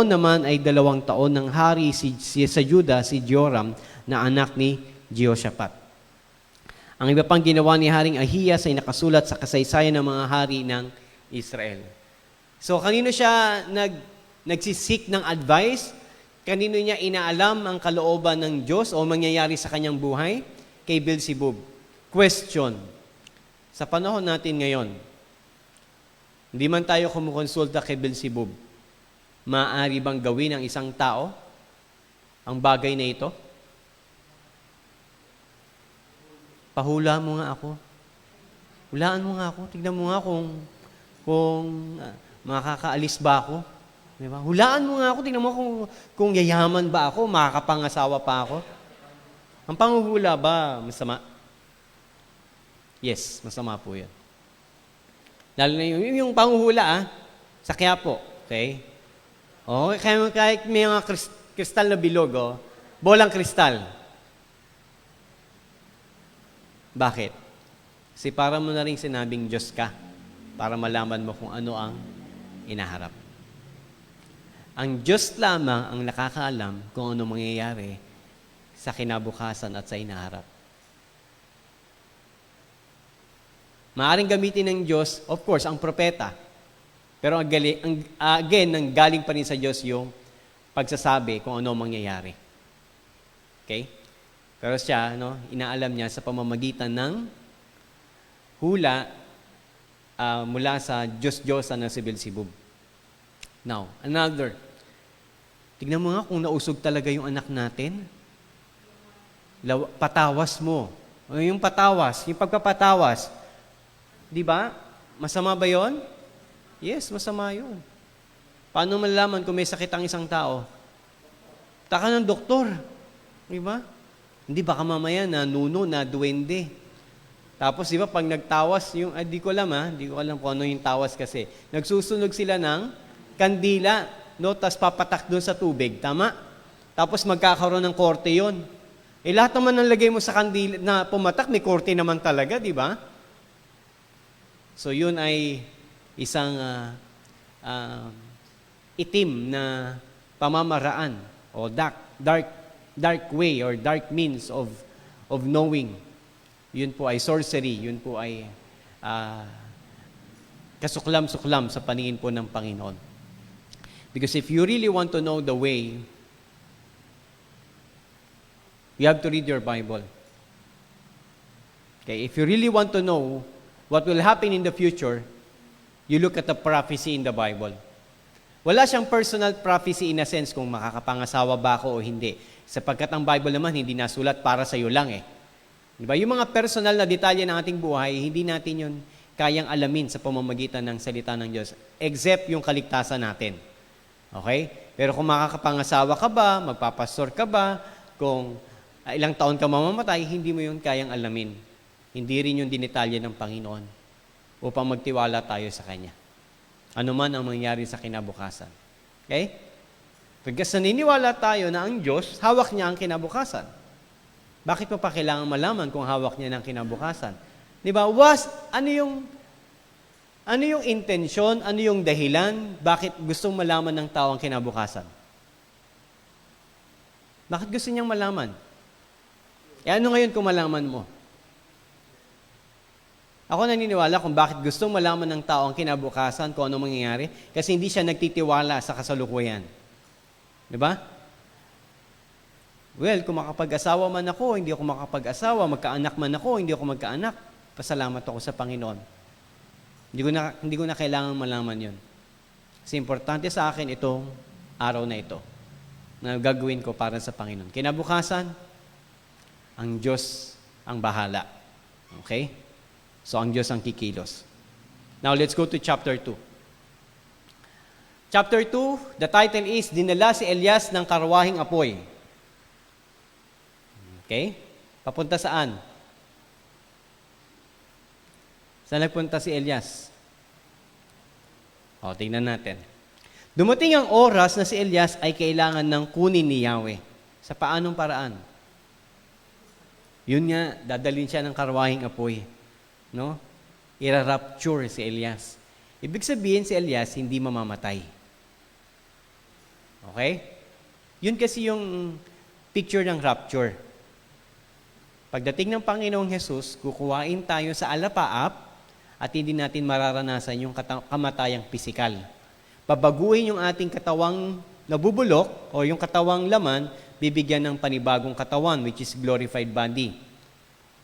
naman ay 2 taon ng hari sa Juda, si Joram, na anak ni Jehoshaphat. Ang iba pang ginawa ni Haring Ahiyas ay nakasulat sa kasaysayan ng mga hari ng Israel. So, kanino siya nagsisik ng advice? Kanino niya inaalam ang kalooban ng Diyos o mangyayari sa kanyang buhay? Kay Beelzebub. Question. Sa panahon natin ngayon, hindi man tayo kumukonsulta kay Beelzebub, maaari bang gawin ng isang tao ang bagay na ito? Pahula mo nga ako. Hulaan mo nga ako. Tignan mo nga kung makakaalis ba ako. Diba? Hulaan mo nga ako. Tignan mo kung yayaman ba ako, makakapangasawa pa ako. Ang panguhula ba masama? Yes, masama po yan. Lalo na yung panguhula, sa Quiapo. Okay? O, kahit may mga kristal na bilog, bolang kristal. Bakit? Kasi para mo na rin sinabing Diyos ka, para malaman mo kung ano ang inaharap. Ang Diyos lamang ang nakakaalam kung ano mangyayari sa kinabukasan at sa inaharap. Maaring gamitin ng Diyos, of course, ang propeta. Pero again, galing pa rin sa Diyos yung pagsasabi kung ano mangyayari. Okay? Pero siya, inaalam niya sa pamamagitan ng hula mula sa Diyos-Diyosan na si Beelzebub. Now, another. Tignan mo nga kung nausog talaga yung anak natin. Patawas mo. Yung patawas, yung pagpapatawas. Di ba? Masama ba yon? Yes, masama yun. Paano malalaman kung may sakit ang isang tao? Taka ng doktor. Di ba? Hindi, baka mamaya na nuno, na duwende. Tapos, di ba, pag nagtawas, di ko alam kung ano yung tawas kasi. Nagsusunog sila ng kandila, tapos papatak doon sa tubig, tama? Tapos magkakaroon ng korte yon. Lahat naman ng lagay mo sa kandila na pumatak, may korte naman talaga, di ba? So, yun ay isang itim na pamamaraan o dark way or dark means of knowing. Yun po ay sorcery, yun po ay ah, kasuklam-suklam sa paningin po ng Panginoon. Because if you really want to know the way, you have to read your Bible. Okay, if you really want to know what will happen in the future, you look at the prophecy in the Bible. Wala siyang personal prophecy in a sense kung makakapangasawa ba ako o hindi. Sapagkat ang Bible naman hindi nasulat para sa iyo lang eh. Diba? Yung mga personal na detalye ng ating buhay, hindi natin yun kayang alamin sa pamamagitan ng salita ng Diyos, except yung kaligtasan natin. Okay? Pero kung makakapangasawa ka ba, magpapastor ka ba, kung ilang taon ka mamamatay, hindi mo yun kayang alamin. Hindi rin yung dinetalye ng Panginoon upang magtiwala tayo sa Kanya. Ano man ang mangyari sa kinabukasan. Okay? Pagkas naniniwala tayo na ang Diyos, hawak niya ang kinabukasan. Bakit mo pa kailangan malaman kung hawak niya ng kinabukasan? Di ba? Ano yung intensyon, ano yung dahilan, bakit gustong malaman ng tao ang kinabukasan? Bakit gusto niyang malaman? Ano ngayon kung malaman mo? Ako naniniwala kung bakit gustong malaman ng tao ang kinabukasan, kung ano mangyayari, kasi hindi siya nagtitiwala sa kasalukuyan. Di ba? Well, kung makapag-asawa man ako, hindi ako makapag-asawa, magkaanak man ako, hindi ako magkaanak, pasalamat ako sa Panginoon. Hindi ko na kailangan malaman yun. Kasi importante sa akin itong araw na ito na gagawin ko para sa Panginoon. Kinabukasan, ang Diyos ang bahala. Okay? So, ang Diyos ang kikilos. Now, let's go to chapter 2. Chapter 2, the title is, Dinala si Elias ng karwahing apoy. Okay? Papunta saan? Saan nagpunta si Elias? Tingnan natin. Dumating ang oras na si Elias ay kailangan ng kunin ni Yahweh. Sa paanong paraan? Yun nga, dadalhin siya ng karwahing apoy. No? Ira-rapture si Elias. Ibig sabihin si Elias hindi mamamatay. Okay? Yun kasi yung picture ng rapture. Pagdating ng Panginoong Jesus, kukuhain tayo sa alapaap at hindi natin mararanasan yung kamatayang pisikal. Babaguhin yung ating katawang nabubulok o yung katawang laman, bibigyan ng panibagong katawan, which is glorified body.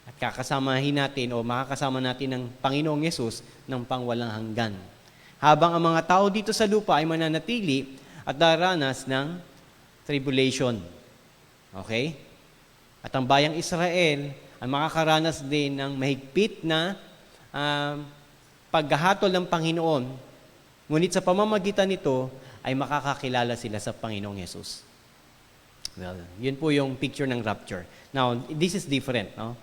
At kakasamahin natin o makakasama natin ng Panginoong Jesus ng pangwalang hanggan. Habang ang mga tao dito sa lupa ay mananatili at daranas ng tribulation. Okay? At ang bayang Israel ay makakaranas din ng mahigpit na paghahatol ng Panginoon. Ngunit sa pamamagitan nito ay makakakilala sila sa Panginoong Jesus. Well, yun po yung picture ng rapture. Now, this is different, no?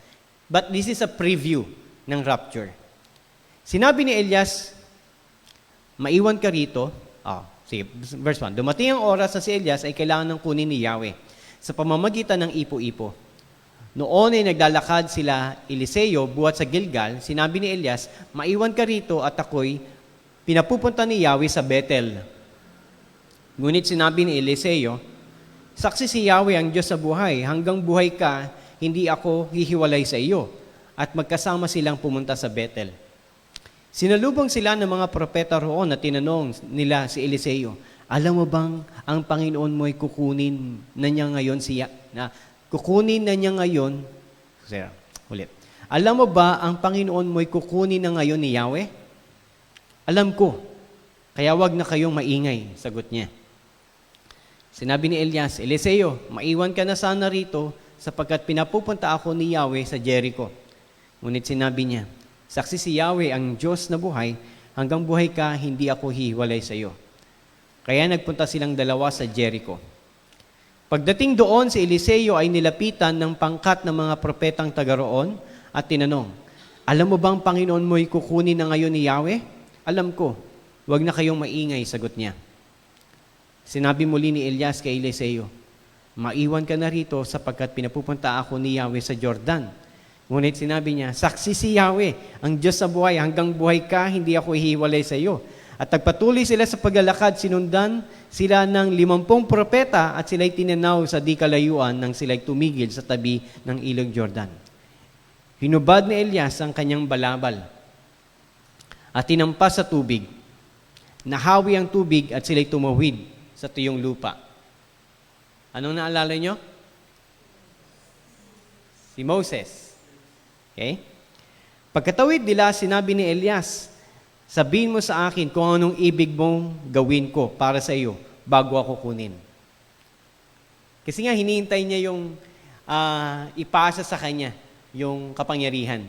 But this is a preview ng rapture. Sinabi ni Elias, maiwan ka rito. Sige, verse 1. Dumating ang oras na si Elias ay kailangan ng kunin ni Yahweh sa pamamagitan ng ipo-ipo. Noon ay naglalakad sila Eliseo buhat sa Gilgal. Sinabi ni Elias, maiwan ka rito at ako'y pinapupunta ni Yahweh sa Bethel. Ngunit sinabi ni Eliseo, saksi si Yahweh ang Diyos sa buhay. Hanggang buhay ka, hindi ako hihiwalay sa iyo. At magkasama silang pumunta sa Bethel. Sinalubong sila ng mga propeta roon at tinanong nila si Eliseo, alam mo bang ang Panginoon mo'y kukunin na niya ngayon Alam mo ba ang Panginoon mo'y kukunin na ngayon ni Yahweh? Alam ko, kaya wag na kayong maingay, sagot niya. Sinabi ni Elias, Eliseo, maiwan ka na sana rito sapagkat pinapupunta ako ni Yahweh sa Jericho. Ngunit sinabi niya, saksi si Yahweh ang Diyos na buhay, hanggang buhay ka, hindi ako hihiwalay sa iyo. Kaya nagpunta silang dalawa sa Jericho. Pagdating doon, si Eliseo ay nilapitan ng pangkat ng mga propetang taga roon at tinanong, alam mo bang Panginoon mo'y kukunin na ngayon ni Yahweh? Alam ko, wag na kayong maingay, sagot niya. Sinabi muli ni Elias kay Eliseo, maiwan ka na rito sapagkat pinapupunta ako ni Yahweh sa Jordan. Ngunit sinabi niya, saksi si Yahweh, ang Diyos sa buhay, hanggang buhay ka, hindi ako hihiwalay sa iyo. At nagpatuloy sila sa paglalakad, sinundan sila ng 50 propeta at sila'y tinanaw sa di kalayuan nang sila'y tumigil sa tabi ng ilog Jordan. Hinubad ni Elias ang kanyang balabal. at tinampas sa tubig. Nahawi ang tubig at sila'y tumawid sa tuyong lupa. Anong naalala nyo? Si Moses. Okay? Pagkatawid nila, sinabi ni Elias, sabihin mo sa akin kung anong ibig mong gawin ko para sa iyo bago ako kunin. Kasi nga, hinihintay niya yung ipasa sa kanya yung kapangyarihan.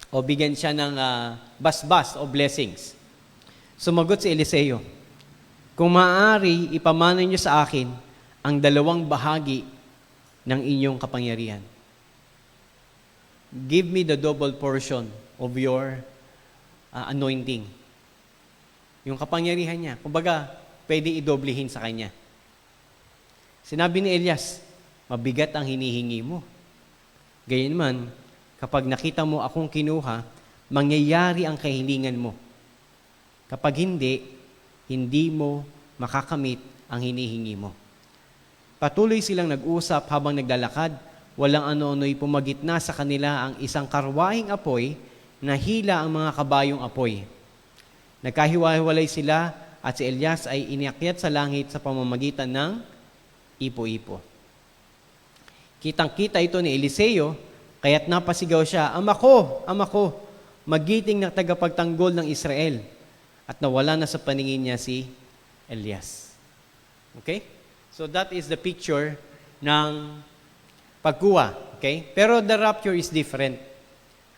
O bigyan siya ng basbas o blessings. Sumagot si Eliseo, kung maaari, ipamana niyo sa akin ang 2 bahagi ng inyong kapangyarihan. Give me the double portion of your anointing. Yung kapangyarihan niya. Kumbaga, pwede idoblehin sa kanya. Sinabi ni Elias, mabigat ang hinihingi mo. Gayunman, kapag nakita mo akong kinuha, mangyayari ang kahilingan mo. Kapag hindi mo makakamit ang hinihingi mo. Patuloy silang nag-usap habang naglalakad. Walang ano-ano'y pumagitna sa kanila ang isang karwahing apoy na hila ang mga kabayong apoy. Nagkahiwa-hiwalay sila at si Elias ay iniakyat sa langit sa pamamagitan ng ipo-ipo. Kitang-kita ito ni Eliseo, kaya't napasigaw siya, Ama ko, magiting na tagapagtanggol ng Israel. At nawala na sa paningin niya si Elias. Okay? So that is the picture ng pagkuha. Okay? Pero the rapture is different.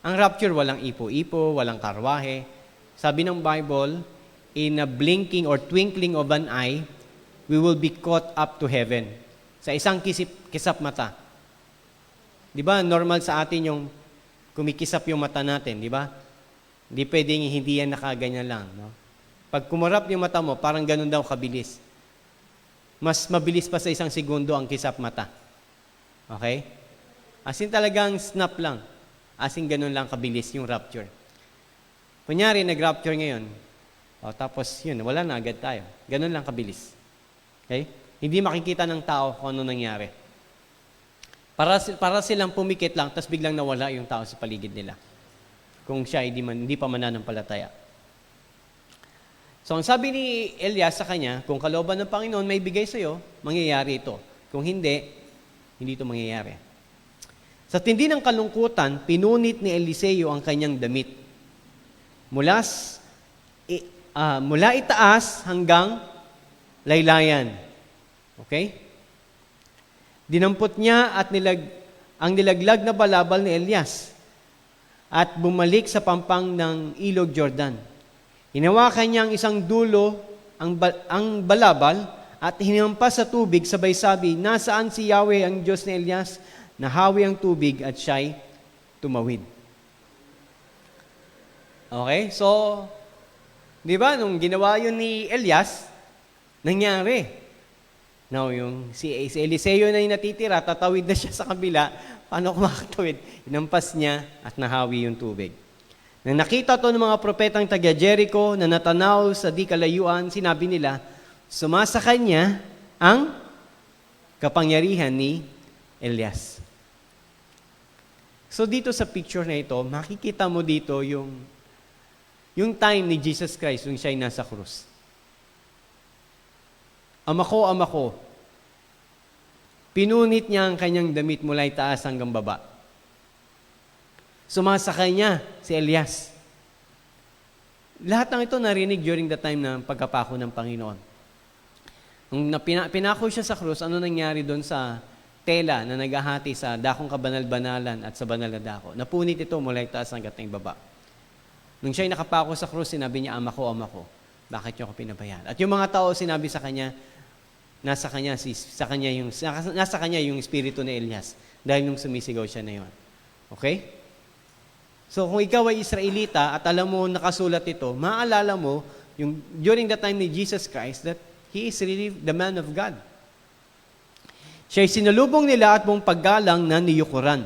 Ang rapture, walang ipo-ipo, walang karwahe. Sabi ng Bible, in a blinking or twinkling of an eye, we will be caught up to heaven. Sa isang kisap mata. Di ba, normal sa atin yung kumikisap yung mata natin, di ba? Hindi pwedeng hindi yan nakaganyan lang. No? Pag kumarap yung mata mo, parang ganun daw kabilis. Mas mabilis pa sa 1 segundo ang kisap mata. Okay? As in talagang snap lang. As in ganun lang kabilis yung rapture. Kunyari, nag-rapture ngayon. Tapos yun, wala na agad tayo. Ganun lang kabilis. Okay? Hindi makikita ng tao kung ano nangyari. Para silang pumikit lang, tapos biglang nawala yung tao sa paligid nila. Kung siya hindi pa mananampalataya. So, ang sabi ni Elias sa kanya, kung kalooban ng Panginoon may bigay sa iyo, mangyayari ito. Kung hindi ito mangyayari. Sa tindi ng kalungkutan, pinunit ni Eliseo ang kanyang damit. Mula itaas hanggang laylayan. Okay? Dinampot niya at ang nilaglag na balabal ni Elias at bumalik sa pampang ng ilog Jordan. Hinawakan niya ang isang dulo, ang balabal, at hinampas sa tubig, sabay sabi, nasaan si Yahweh ang Diyos ni Elias? Nahawi ang tubig at siya'y tumawid. Okay? So, di ba, nung ginawa yun ni Elias, nangyari. Now, si Eliseo na yung natitira, tatawid na siya sa kabila. Paano kung makatawid? Hinampas niya at nahawi yung tubig. Nang nakita to ng mga propetang taga Jericho na natanaw sa di kalayuan, sinabi nila, sumasa kanya ang kapangyarihan ni Elias. So dito sa picture na ito, makikita mo dito yung time ni Jesus Christ nung siya'y nasa krus. Ama ko, pinunit niya ang kanyang damit mula itaas hanggang baba. Sumasa kanya si Elias. Lahat ng ito narinig during the time ng pagkapako ng Panginoon. Nung pinako siya sa krus, ano nangyari doon sa tela na naghahati sa dakong kabanal-banalan at sa banal na dako? Napunit ito mula itaas hanggang baba. Nung siya'y nakapako sa krus, sinabi niya, Ama ko, bakit niyo ako pinabayaan? At yung mga tao sinabi sa kanya, nasa kanya yung espiritu ni Elias dahil nung sumisigaw siya na yun. Okay? So, kung ikaw ay Israelita at alam mo nakasulat ito, maalala mo yung during the time ni Jesus Christ that He is really the man of God. Siya'y sinalubong nila at buong paggalang na niyukuran.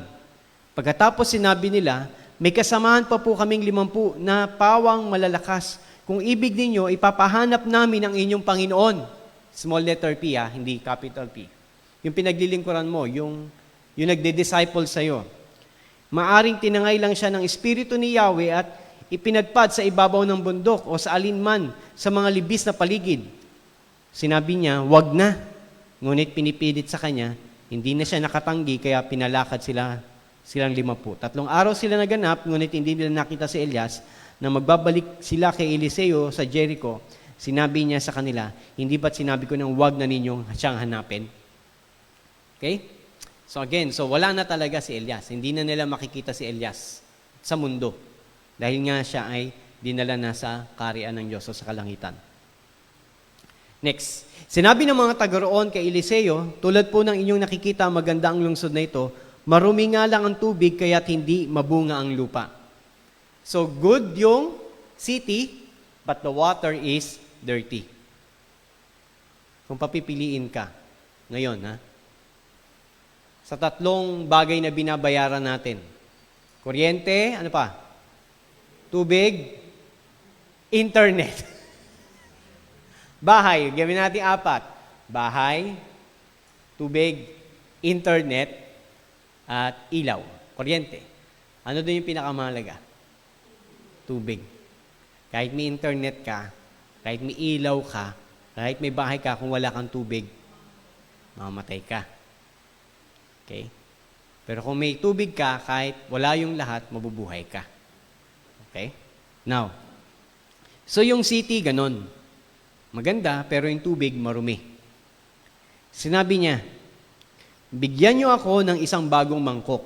Pagkatapos sinabi nila, may kasamahan pa po kaming 50 na pawang malalakas. Kung ibig ninyo, ipapahanap namin ang inyong Panginoon. Small letter P, hindi capital P. Yung pinaglilingkuran mo, yung nagde-disciple sa'yo. Maaring tinangay lang siya ng Espiritu ni Yahweh at ipinadpad sa ibabaw ng bundok o sa alinman sa mga libis na paligid. Sinabi niya, wag na. Ngunit pinipilit sa kanya, hindi na siya nakatanggi, kaya pinalakad silang 50. 3 araw sila naganap, ngunit hindi nila nakita si Elias. Na magbabalik sila kay Eliseo sa Jericho, sinabi niya sa kanila, hindi ba't sinabi ko nang wag na ninyong siyang hanapin? Okay? So again, wala na talaga si Elias. Hindi na nila makikita si Elias sa mundo. Dahil nga siya ay dinala na sa kaharian ng Diyos o sa kalangitan. Next. Sinabi ng mga taga-roon kay Eliseo, tulad po ng inyong nakikita, maganda ang lungsod na ito, marumi nga lang ang tubig kaya't hindi mabunga ang lupa. So good yung city, but the water is dirty. Kung papipiliin ka ngayon, sa 3 bagay na binabayaran natin. Kuryente, ano pa? Tubig, internet. Bahay, gawin natin 4. Bahay, tubig, internet, at ilaw. Kuryente. Ano doon yung pinakamahalaga? Tubig. Kahit may internet ka, kahit may ilaw ka, kahit may bahay ka, kung wala kang tubig, mamamatay ka. Okay? Pero kung may tubig ka, kahit wala yung lahat, mabubuhay ka. Okay? Now, so yung city, ganon. Maganda, pero yung tubig, marumi. Sinabi niya, bigyan niyo ako ng isang bagong mangkok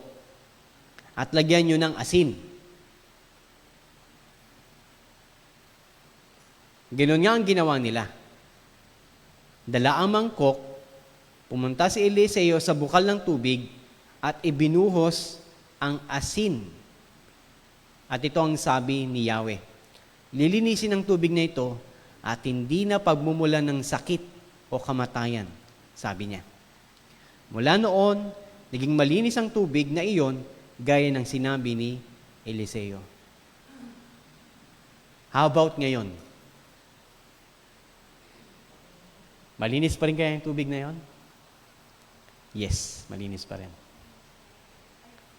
at lagyan niyo ng asin. Ganon nga ang ginawa nila. Dala ang mangkok, pumunta si Eliseo sa bukal ng tubig at ibinuhos ang asin. At ito ang sabi ni Yahweh, lilinisin ang tubig na ito at hindi na pagmumulan ng sakit o kamatayan, sabi niya. Mula noon, naging malinis ang tubig na iyon gaya ng sinabi ni Eliseo. How about ngayon? Malinis pa rin kaya yung tubig na iyon? Yes, malinis pa rin.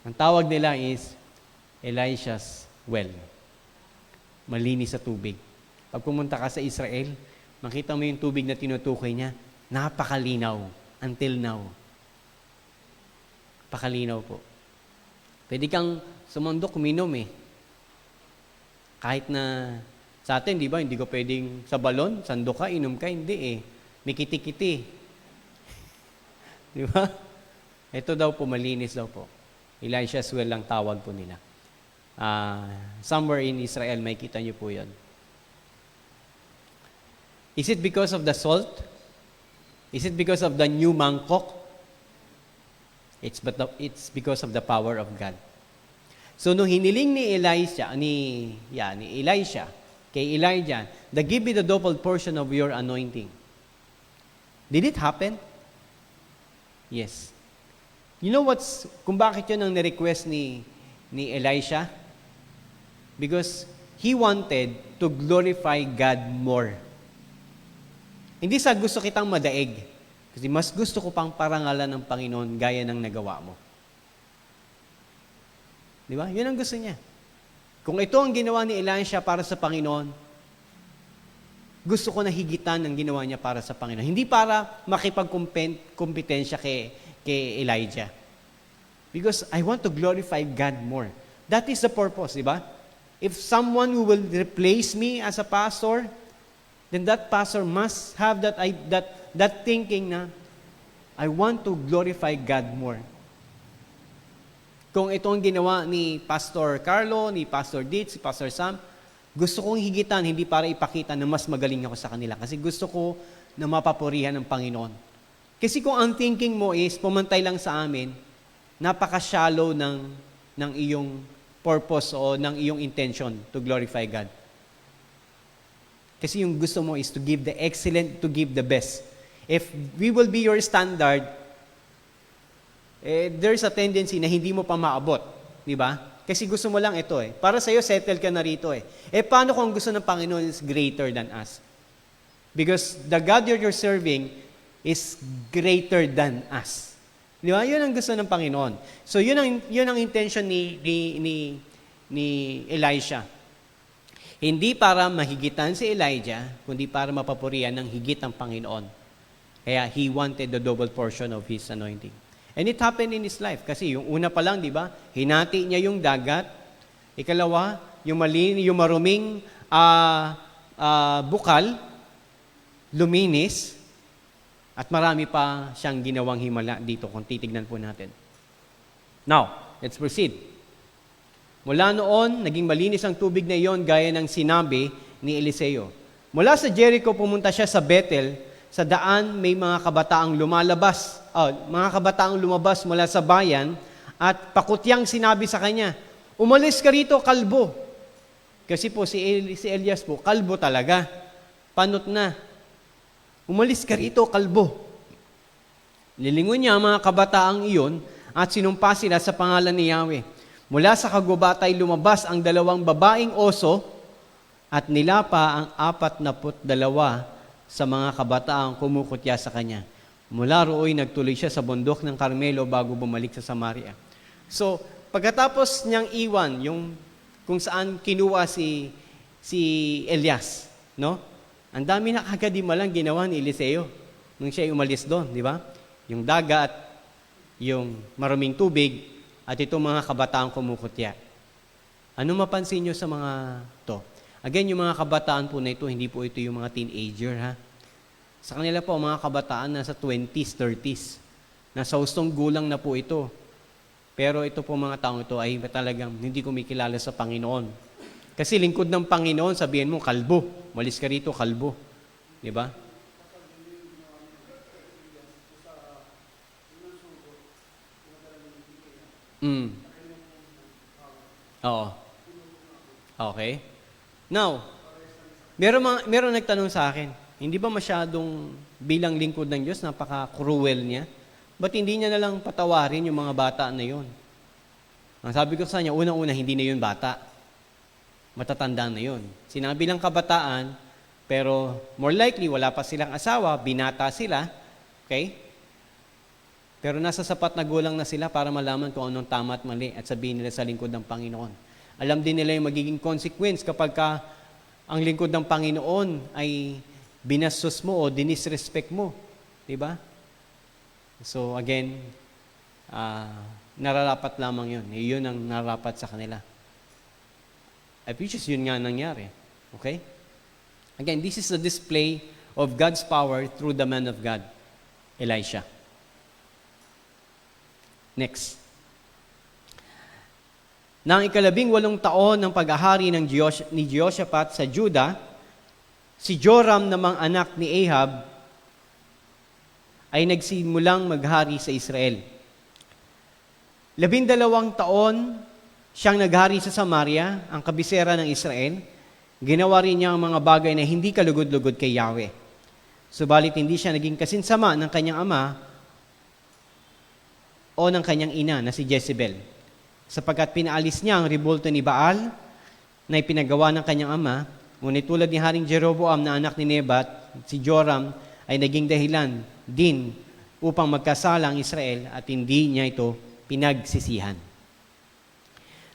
Ang tawag nila is Elisha's well. Malinis sa tubig. Pag pumunta ka sa Israel, makita mo yung tubig na tinutukoy niya, napakalinaw until now. Pakalinaw po. Pwede kang sumandok, uminom Kahit na sa atin, di ba, hindi ko pwedeng sa balon, sandok ka, inom ka, hindi May kiti-kiti. Di ba? Ito daw po, malinis daw po. Elisha's well lang tawag po nila. Somewhere in Israel, may kita niyo po yun. Is it because of the salt? Is it because of the new mangkok? It's because of the power of God. So, nung hiniling ni Elisha kay Elijah, give me the double portion of your anointing. Did it happen? Yes. You know kung bakit yun ang ni-request ni Elisha? Because he wanted to glorify God more. Hindi sa gusto kitang madaig. Kasi mas gusto ko pang parangalan ng Panginoon gaya ng nagawa mo. Di ba? Yun ang gusto niya. Kung ito ang ginawa ni Elisha para sa Panginoon, gusto ko na higitan ang ginawa niya para sa Panginoon. Hindi para makipagkompetensya kay Elijah. Because I want to glorify God more. That is the purpose, di ba? If someone who will replace me as a pastor, then that pastor must have that thinking na, I want to glorify God more. Kung ito ang ginawa ni Pastor Carlo, ni Pastor Ditz, si Pastor Sam, gusto kong higitan, hindi para ipakita na mas magaling ako sa kanila. Kasi gusto ko na mapapurihan ng Panginoon. Kasi kung ang thinking mo is, pumantay lang sa amin, napaka-shallow ng iyong purpose o ng iyong intention to glorify God. Kasi yung gusto mo is to give the excellent, to give the best. If we will be your standard, there's a tendency na hindi mo pa maabot. Di ba? Kasi gusto mo lang ito Para sa'yo, settle ka na rito paano kung gusto ng Panginoon is greater than us? Because the God you're serving is greater than us. Di ba? Yun ang gusto ng Panginoon. So, yun ang intention ni Elisha. Hindi para mahigitan si Elijah, kundi para mapapurihan ng higit ang Panginoon. Kaya he wanted the double portion of his anointing. And it happened in his life. Kasi yung una pa lang, di ba, hinati niya yung dagat. Ikalawa, yung maruming bukal, luminis, at marami pa siyang ginawang himala dito kung titignan po natin. Now, let's proceed. Mula noon, naging malinis ang tubig na iyon gaya ng sinabi ni Eliseo. Mula sa Jericho, pumunta siya sa Bethel. Sa daan, may mga kabataang lumabas mula sa bayan at pakutyang sinabi sa kanya, umalis ka rito, kalbo. Kasi po si Elias po, kalbo talaga. Panot na. Umalis ka rito, kalbo. Nilingon niya ang mga kabataang iyon at sinumpa sila sa pangalan ni Yahweh. Mula sa kagubatay lumabas ang 2 babaeng oso at nilapa ang 42 sa mga kabataang kumukutya sa kanya. Mula rooy nagtuloy siya sa bundok ng Carmelo bago bumalik sa Samaria. So, pagkatapos niyang iwan yung kung saan kinuha si Elias, no? Ang dami na kagadimalang ginawa ni Eliseo nung siya umalis doon, di ba? Yung dagat, yung maruming tubig, at itong mga kabataang kumukutya. Ano mapansin nyo sa mga to? Again, yung mga kabataan po na ito, hindi po ito yung mga teenager, ha? Sa kanila po, mga kabataan nasa 20s, 30s. Nasa hustong gulang na po ito. Pero ito po mga taong ito ay talagang hindi kumikilala sa Panginoon. Kasi lingkod ng Panginoon, sabihin mo, kalbo. Malis ka rito, kalbo. Di ba? Oo. Okay. Now, meron nagtanong sa akin, hindi ba masyadong bilang lingkod ng Diyos, napaka-cruel niya? Ba't hindi niya nalang patawarin yung mga bata na yun? Ang sabi ko sa kanya, unang-una, hindi na yun bata. Matatanda na yun. Sinabi lang kabataan, pero more likely, wala pa silang asawa, binata sila, okay? Pero nasa sapat na gulang na sila para malaman kung anong tama at mali at sabihin nila sa lingkod ng Panginoon. Alam din nila yung magiging consequence kapag ang lingkod ng Panginoon ay binastos mo o dinisrespect mo. Diba? So again, nararapat lamang yun. Yun ang nararapat sa kanila. Which is yun nga nangyari. Okay? Again, this is the display of God's power through the man of God, Elisha. Next. Nang 18 taon ng paghahari ni Jehoshaphat sa Juda, si Joram namang anak ni Ahab ay nagsimulang maghari sa Israel. 12 taon siyang naghari sa Samaria, ang kabisera ng Israel. Ginawa rin niya ang mga bagay na hindi kalugod-lugod kay Yahweh. Subalit hindi siya naging kasinsama ng kanyang ama o ng kanyang ina na si Jezebel, sapagkat pinaalis niya ang ribulto ni Baal na ipinagawa ng kanyang ama, ngunit tulad ni Haring Jeroboam na anak ni Nebat, si Joram ay naging dahilan din upang magkasala ang Israel at hindi niya ito pinagsisihan.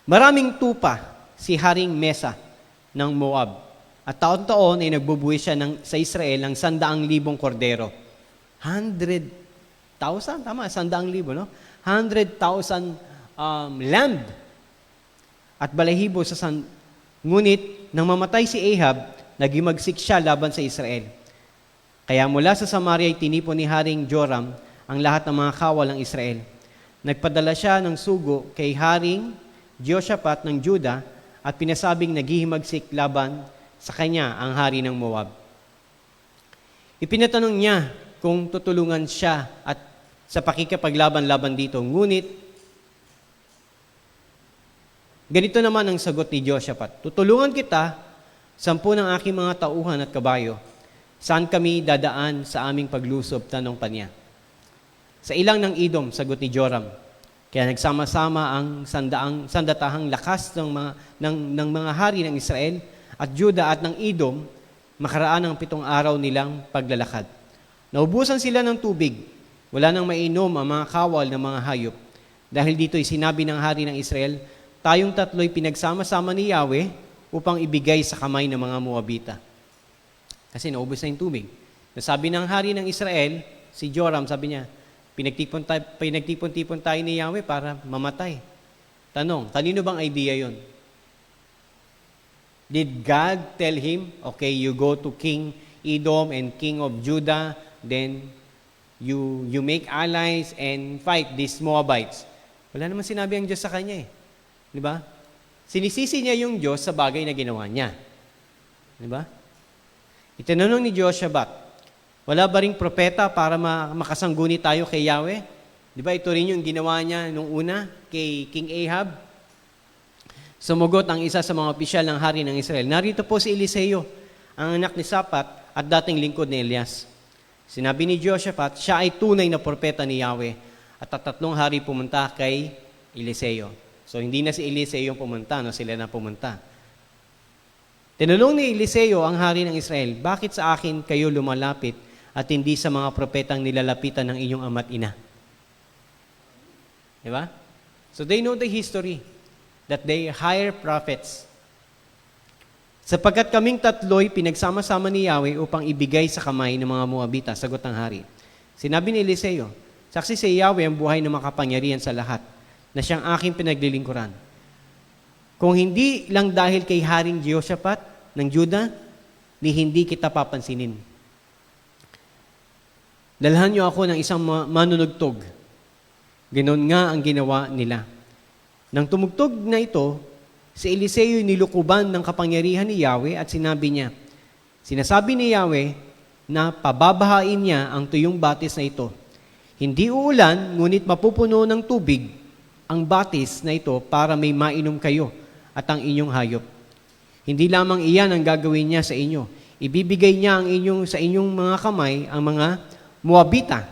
Maraming tupa si Haring Mesa ng Moab at taon-taon ay nagbubuhay siya sa Israel ng 100,000 kordero. 100,000? Tama, 100,000, no? 100,000 lamb at balahibo sa ngunit nang mamatay si Ahab, nagimagsik siya laban sa Israel. Kaya mula sa Samaria ay tinipon ni Haring Joram ang lahat ng mga kawal ng Israel. Nagpadala siya ng sugo kay Haring Jehoshaphat ng Juda at pinasabing naghihimagsik laban sa kanya ang hari ng Moab. Ipinatanong niya kung tutulungan siya at sa pakikipaglaban-laban dito. Ngunit, ganito naman ang sagot ni Jehoshaphat. Tutulungan kita, 10 ng aking mga tauhan at kabayo. Saan kami dadaan sa aming paglusob? Tanong pa niya. Sa ilang ng Edom, sagot ni Joram. Kaya nagsama-sama ang sandatahang lakas ng mga hari ng Israel at Juda at ng Edom, makaraan ng 7 araw nilang paglalakad. Naubusan sila ng tubig. Wala nang mainom ang mga kawal ng mga hayop. Dahil dito'y sinabi ng hari ng Israel, tayong tatlo'y pinagsama-sama ni Yahweh upang ibigay sa kamay ng mga Moabita. Kasi naubos na yung tubig. Nasabi ng hari ng Israel, si Joram, sabi niya, pinagtipon-tipon tayo ni Yahweh para mamatay. Tanong, kanino bang idea yon? Did God tell him, okay, you go to King Edom and King of Judah, then you make allies and fight these Moabites? Wala naman sinabi ang Diyos sa kanya eh. Di ba? Sinisisi niya yung Diyos sa bagay na ginawa niya. Di ba? Itinanong ni Jehoshaphat, wala ba ring propeta para makasangguni tayo kay Yahweh? Di ba ito rin yung ginawa niya nung una kay King Ahab? Sumugot ang isa sa mga opisyal ng hari ng Israel. Narito po si Eliseo, ang anak ni Sapat at dating lingkod ni Elias. Sinabi ni Jehoshaphat, siya ay tunay na propeta ni Yahweh. At tatlong hari pumunta kay Eliseo. So hindi na si Eliseo yung pumunta, no? Sila na pumunta. Tinanong ni Eliseo ang hari ng Israel, bakit sa akin kayo lumalapit at hindi sa mga propetang nilalapitan ng inyong ama't ina? Di ba? So they know the history that they hire prophets. Sapagkat kaming tatlo'y pinagsama-sama ni Yahweh upang ibigay sa kamay ng mga Moabita, sagot ng hari. Sinabi ni Eliseo, saksi si Yahweh ang buhay na makapangyarihan sa lahat, na siyang aking pinaglilingkuran. Kung hindi lang dahil kay Haring Jehoshaphat ng Juda, ni hindi kita papansinin. Dalhan niyo ako ng isang manunugtog. Ganon nga ang ginawa nila. Nang tumugtog na ito, si Eliseo nilukuban ng kapangyarihan ni Yahweh at sinabi niya, sinasabi ni Yahweh na pababahain niya ang tuyong batis na ito. Hindi uulan, ngunit mapupuno ng tubig ang batis na ito para may mainom kayo at ang inyong hayop. Hindi lamang iyan ang gagawin niya sa inyo. Ibibigay niya sa inyong mga kamay ang mga Moabita,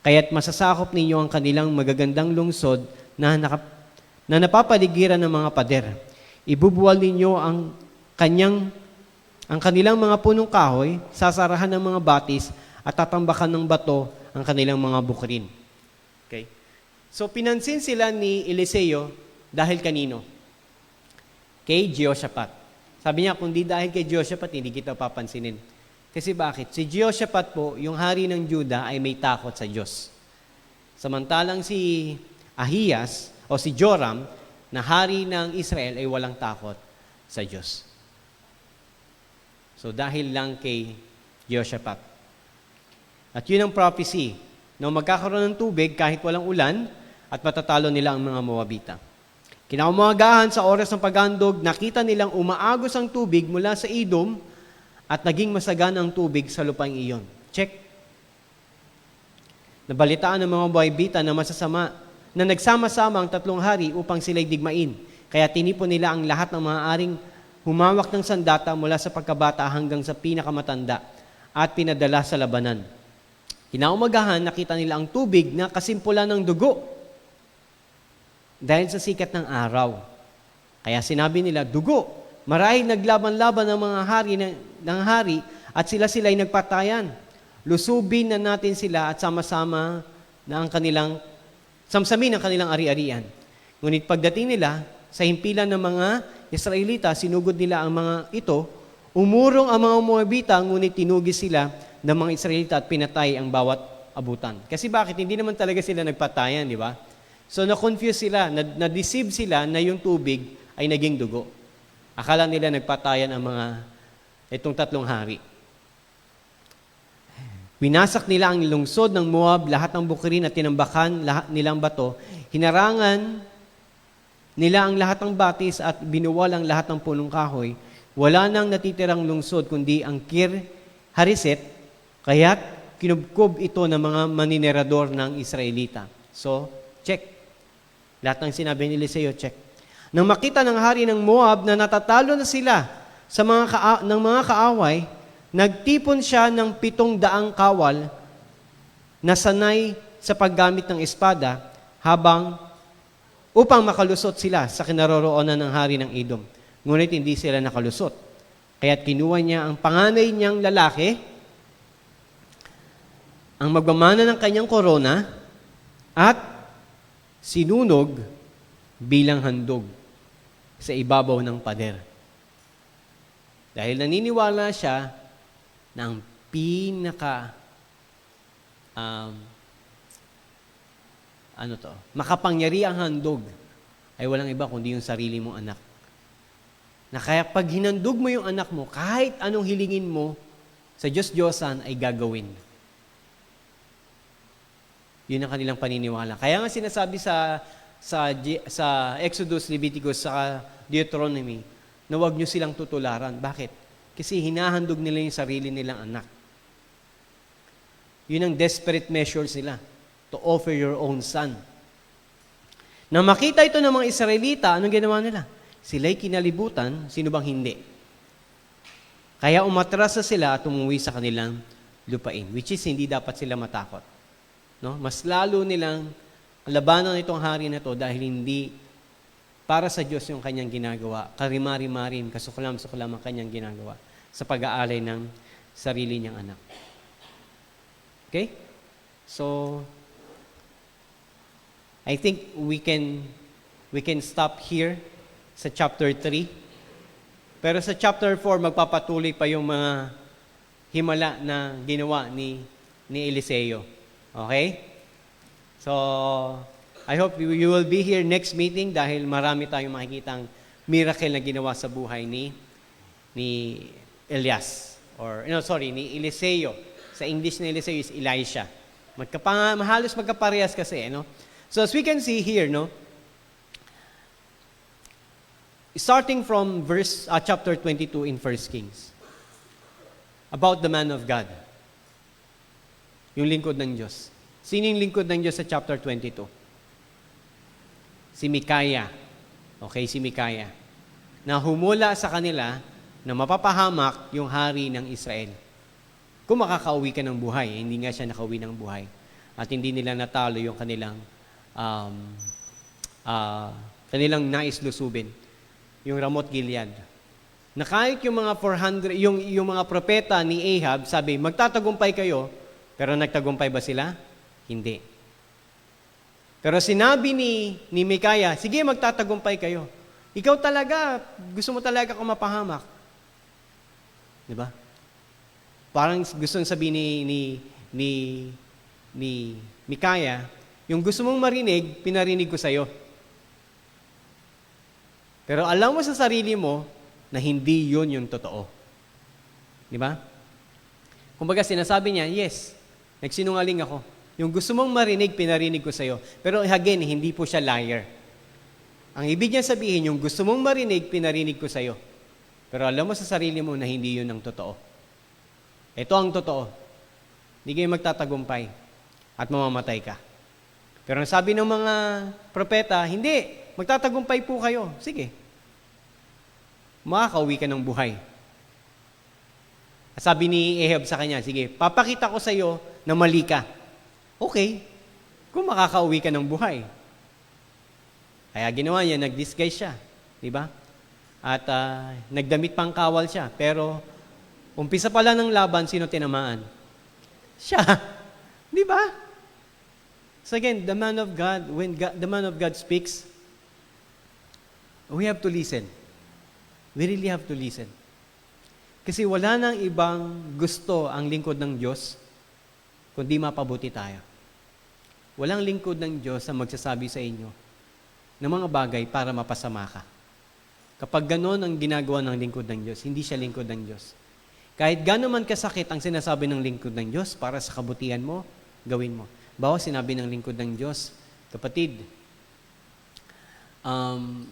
kaya't masasakop ninyo ang kanilang magagandang lungsod na napapaligiran ng mga pader. Ibubuwal ninyo ang kanilang mga punong kahoy, sasarahan ng mga batis at tatambakan ng bato ang kanilang mga bukrin. Okay? So pinansin sila ni Eliseo dahil kanino? Kay Jehoshaphat. Sabi niya, kung di dahil kay Jehoshaphat, hindi kita papansinin. Kasi bakit? Si Jehoshaphat po, yung hari ng Juda, ay may takot sa Diyos. Samantalang si Ahiyas o si Joram, na hari ng Israel, ay walang takot sa Diyos. So dahil lang kay Jehoshaphat. At yun ang prophecy. Nung magkakaroon ng tubig kahit walang ulan, at matatalo nila ang mga Moabita. Kinaumagahan sa oras ng paghandog, nakita nilang umaagos ang tubig mula sa Edom at naging masagana ang tubig sa lupang iyon. Check. Nabalitaan ng mga Moabita na masasama na nagsama-sama ang tatlong hari upang sila'y digmain. Kaya tinipon nila ang lahat ng mga aring humawak ng sandata mula sa pagkabata hanggang sa pinakamatanda at pinadala sa labanan. Kinaumagahan, nakita nila ang tubig na kasimpulan ng dugo dahil sa sikat ng araw. Kaya sinabi nila, dugo. Marahil naglaban-laban ng mga hari at sila'y nagpatayan. Lusubin na natin sila at sama-sama na samsamin ang kanilang ari-arian. Ngunit pagdating nila sa himpilan ng mga Israelita, sinugod nila ang mga ito, umurong ang mga Moabita, ngunit tinugis sila ng mga Israelita at pinatay ang bawat abutan. Kasi bakit? Hindi naman talaga sila nagpatayan, di ba? So na-confuse sila, na-deceive sila na yung tubig ay naging dugo. Akala nila nagpatayan ang itong tatlong hari. Winasak nila ang lungsod ng Moab, lahat ng bukirin at tinambakan lahat nilang bato. Hinarangan nila ang lahat ng batis at binuwal ang lahat ng punong kahoy. Wala nang natitirang lungsod kundi ang Kir Hareset, kaya't kinubkob ito ng mga maninerador ng Israelita. So, check. Lahat ng sinabi ni Eliseo, check. Nang makita ng hari ng Moab na natatalo na sila ng mga kaaway, nagtipon siya ng 700 kawal na sanay sa paggamit ng espada upang makalusot sila sa kinaroroonan ng hari ng Edom. Ngunit hindi sila nakalusot. Kaya't kinuha niya ang panganay niyang lalaki, ang magmamana ng kanyang korona, at sinunog bilang handog sa ibabaw ng pader. Dahil naniniwala siya na ang makapangyarihang handog ay walang iba kundi yung sarili mong anak. Na kaya pag hinandog mo yung anak mo, kahit anong hilingin mo sa Diyos-Diyosan ay gagawin. Yun ang kanilang paniniwala. Kaya nga sinasabi sa Exodus, Leviticus, sa Deuteronomy, na huwag nyo silang tutularan. Bakit? Kasi hinahandog nila yung sarili nilang anak. Yun ang desperate measures nila, to offer your own son. Nang makita ito ng mga Israelita, anong ginawa nila? Sila'y kinalibutan, sino bang hindi? Kaya umatras sila at umuwi sa kanilang lupain, which is hindi dapat sila matakot. No? Mas lalo nilang labanan itong hari na to dahil hindi para sa Diyos yung kanyang ginagawa. Karimari-marim, kasuklam-suklam ang kanyang ginagawa sa pag-aalay ng sarili niyang anak. Okay? So, I think we can stop here sa chapter 3. Pero sa chapter 4, magpapatuloy pa yung mga himala na ginawa ni Eliseo. Okay? So, I hope you will be here next meeting dahil marami tayong makikitang miracle na ginawa sa buhay ni Elias. Ni Eliseo. Sa English na Eliseo is Elisha. Halos magkaparehas kasi, no? So as we can see here, no? Starting from chapter 22 in 1 Kings. About the man of God. Yung lingkod ng Diyos. Sino yung lingkod ng Diyos sa chapter 22? Si Mikaya. Okay, si Mikaya. Na humula sa kanila na mapapahamak yung hari ng Israel. Kung makakauwi ka ng buhay, hindi nga siya nakauwi ng buhay. At hindi nila natalo yung kanilang nais lusubin. Yung Ramoth Gilead. Na kahit yung mga 400, yung mga propeta ni Ahab, sabi, magtatagumpay kayo, pero nagtagumpay ba sila? Hindi. Pero sinabi ni Mikaya, sige, magtatagumpay kayo. Ikaw talaga, gusto mo talaga akong mapahamak. Diba? Parang gusto sabihin ni Mikaya, yung gusto mong marinig, pinarinig ko sa'yo. Pero alam mo sa sarili mo na hindi yun yung totoo. Diba? Kumbaga sinasabi niya, yes, nagsinungaling ako. Yung gusto mong marinig, pinarinig ko sa'yo. Pero again, hindi po siya liar. Ang ibig niya sabihin, yung gusto mong marinig, pinarinig ko sa'yo. Pero alam mo sa sarili mo na hindi yun ang totoo. Ito ang totoo. Hindi kayo magtatagumpay at mamamatay ka. Pero ang sabi ng mga propeta, hindi, magtatagumpay po kayo. Sige. Makakauwi ka ng buhay. At sabi ni Ahab sa kanya, sige, papakita ko sa'yo na mali ka. Okay, kung makakauwi ka ng buhay. Kaya ginawa niya, nag-disguise siya. Diba? At nagdamit pang kawal siya. Pero, umpisa pala ng laban, sino tinamaan? Siya. Diba? So again, the man of God, the man of God speaks, we have to listen. We really have to listen. Kasi wala nang ibang gusto ang lingkod ng Diyos kundi mapabuti tayo. Walang lingkod ng Diyos ang magsasabi sa inyo ng mga bagay para mapasama ka. Kapag gano'n ang ginagawa ng lingkod ng Diyos, hindi siya lingkod ng Diyos. Kahit gano'n man kasakit ang sinasabi ng lingkod ng Diyos para sa kabutihan mo, gawin mo. Bawa sinabi ng lingkod ng Diyos, kapatid,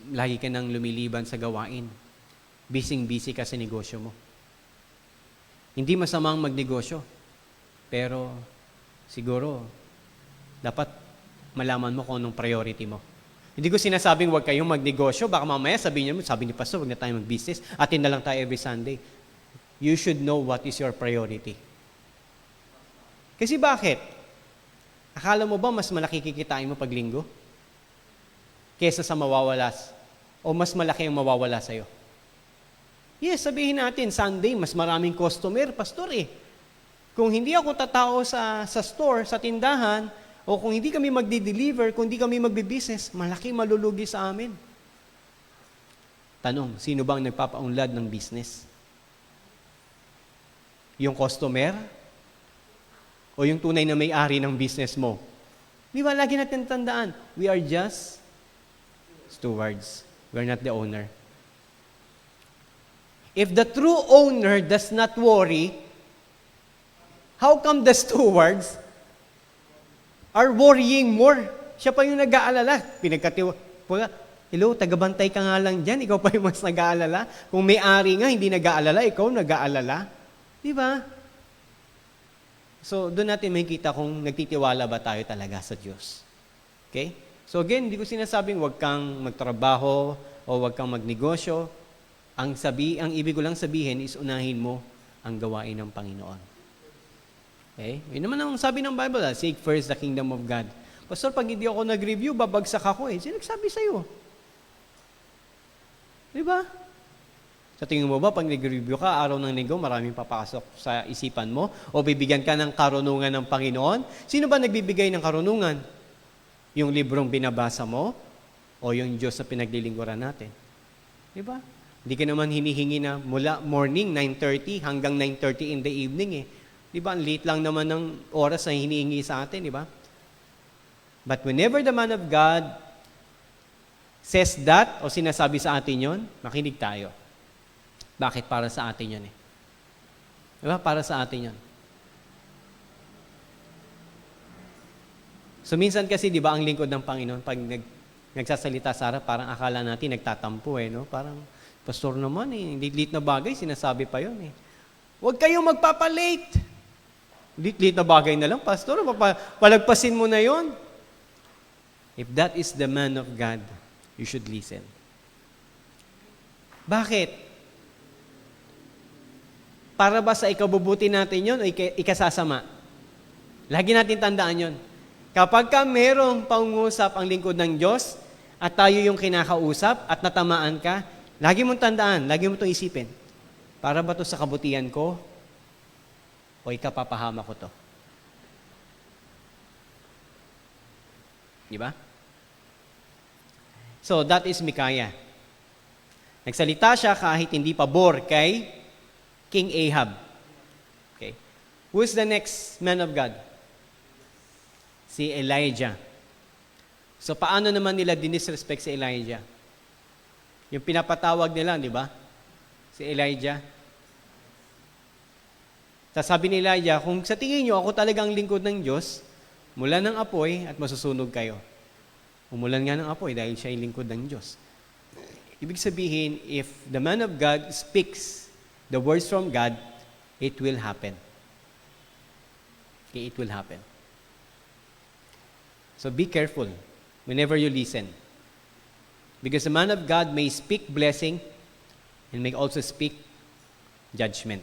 lagi ka nang lumiliban sa gawain. Busy-busy ka sa negosyo mo. Hindi masamang magnegosyo, pero siguro, dapat malaman mo kung anong priority mo. Hindi ko sinasabing huwag kayong magnegosyo. Baka mamaya sabi ni Pastor, huwag na tayo mag-business. Atin na lang tayo every Sunday. You should know what is your priority. Kasi bakit? Akala mo ba mas malaki kikitain mo pag linggo? Kesa sa mawawalas? O mas malaki ang mawawala sa'yo? Yes, sabihin natin, Sunday, mas maraming customer, Pastor eh. Kung hindi ako tatao sa store, sa tindahan, o kung hindi kami magdi-deliver, kung hindi kami magbi-business, malaki malulugi sa amin. Tanong, sino bang nagpapaunlad ng business? Yung customer? O yung tunay na may-ari ng business mo? Di ba, lagi natin tandaan, we are just stewards. We are not the owner. If the true owner does not worry, how come the stewards are worrying more? Siya pa yung nag-aalala. Hello, tagabantay ka nga lang dyan, ikaw pa yung mas nag-aalala. Kung may-ari nga, hindi nag-aalala, ikaw nag-aalala. Di ba? So, doon natin makikita kung nagtitiwala ba tayo talaga sa Diyos. Okay? So again, hindi ko sinasabing huwag kang magtrabaho o huwag kang magnegosyo. Ang ibig ko lang sabihin is unahin mo ang gawain ng Panginoon. Okay? Yun naman ang sabi ng Bible, seek first the kingdom of God. Pastor, pag hindi ako nag-review, babagsak ako eh. Sino nagsabi sa'yo? Di ba? Sa tingin mo ba, pag nag-review ka, araw ng linggo, maraming papasok sa isipan mo? O bibigyan ka ng karunungan ng Panginoon? Sino ba nagbibigay ng karunungan? Yung librong binabasa mo? O yung Diyos na pinaglilingkuran natin? Di ba? Hindi ka naman hinihingi na mula morning, 9:30 hanggang 9:30 in the evening eh. Di ba? Ang late lang naman ng oras na hinihingi sa atin, di ba? But whenever the man of God says that o sinasabi sa atin yon, makinig tayo. Bakit? Para sa atin yon eh. Diba? Para sa atin yon. So minsan kasi, di ba, ang lingkod ng Panginoon, pag nagsasalita sa harap, parang akala natin nagtatampo eh, no? Parang, pastor naman eh, lit-lit na bagay, sinasabi pa yon eh. Huwag kayong magpapalate. Lit-lit na bagay na lang, pastor, palagpasin mo na yon. If that is the man of God, you should listen. Bakit? Para ba sa ikabubuti natin yon o ikasasama? Lagi natin tandaan yon. Kapag ka merong pangungusap ang lingkod ng Diyos at tayo yung kinakausap at natamaan ka, lagi mong tandaan, lagi mo itong isipin. Para ba ito sa kabutihan ko o ikapapahama ko to? Di ba? So, that is Micaiah. Nagsalita siya kahit hindi pabor kay King Ahab. Okay. Who is the next man of God? Si Elijah. So, paano naman nila dinisrespect si Elijah? Yung pinapatawag nila, di ba? Si Elijah. Sasabi ni Elijah, kung sa tingin nyo, ako talagang lingkod ng Diyos, mula ng apoy at masusunog kayo. Umulan nga ng apoy dahil siya ay lingkod ng Diyos. Ibig sabihin, if the man of God speaks the words from God, it will happen. Okay, it will happen. So be careful whenever you listen. Because the man of God may speak blessing and may also speak judgment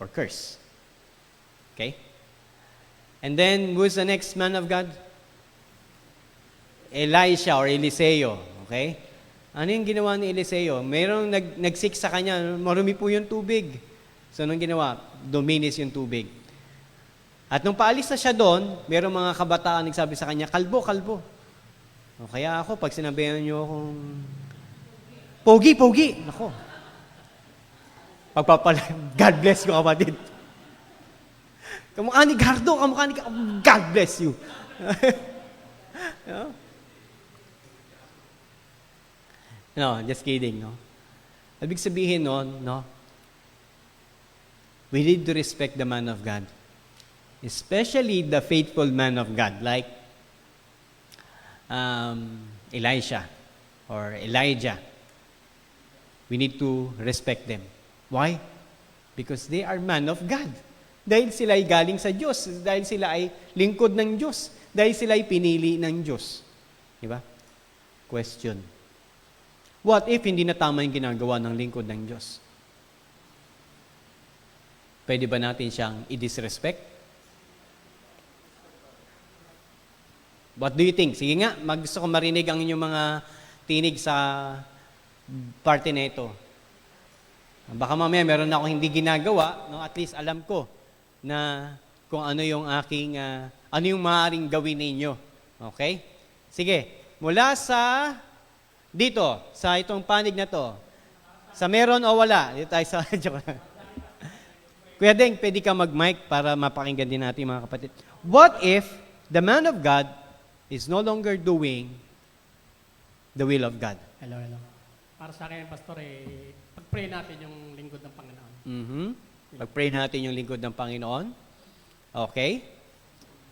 or curse. Okay? And then, who's the next man of God? Elisha or Eliseo. Okay? Ano yung ginawa ni Eliseo? Mayroong nagsik sa kanya, marumi po yung tubig. So, anong ginawa? Duminis yung tubig. At nung paalis na siya doon, mayroong mga kabataan nagsabi sa kanya, kalbo, kalbo. O, kaya ako, pag sinabihan niyo akong, pogi, pogi. Nako. God bless you, kapatid. Kamukha ni Gardo, kamukha ni God bless you. No? No, just kidding, no? Ibig sabihin nun, no? We need to respect the man of God. Especially the faithful man of God, like Elisha or Elijah. We need to respect them. Why? Because they are man of God. Dahil sila ay galing sa Diyos. Dahil sila ay lingkod ng Diyos. Dahil sila ay pinili ng Diyos. Diba? Question. What if hindi na tama yung ginagawa ng lingkod ng Diyos? Pwede ba natin siyang i-disrespect? What do you think? Sige nga, gusto ko marinig ang inyong mga tinig sa parte na ito. Baka mamaya meron na ako hindi ginagawa, no? At least alam ko na kung ano yung aking, ano yung maaaring gawin ninyo. Okay? Sige, mula sa dito, sa itong panig na to, sa meron o wala, dito tayo sa, Pwede ka mag-mic para mapakinggan din natin mga kapatid. What if the man of God is no longer doing the will of God? Hello, hello. Para sa akin, Pastor, pag-pray natin yung lingkod ng Panginoon. Pag-pray natin yung lingkod ng Panginoon. Okay?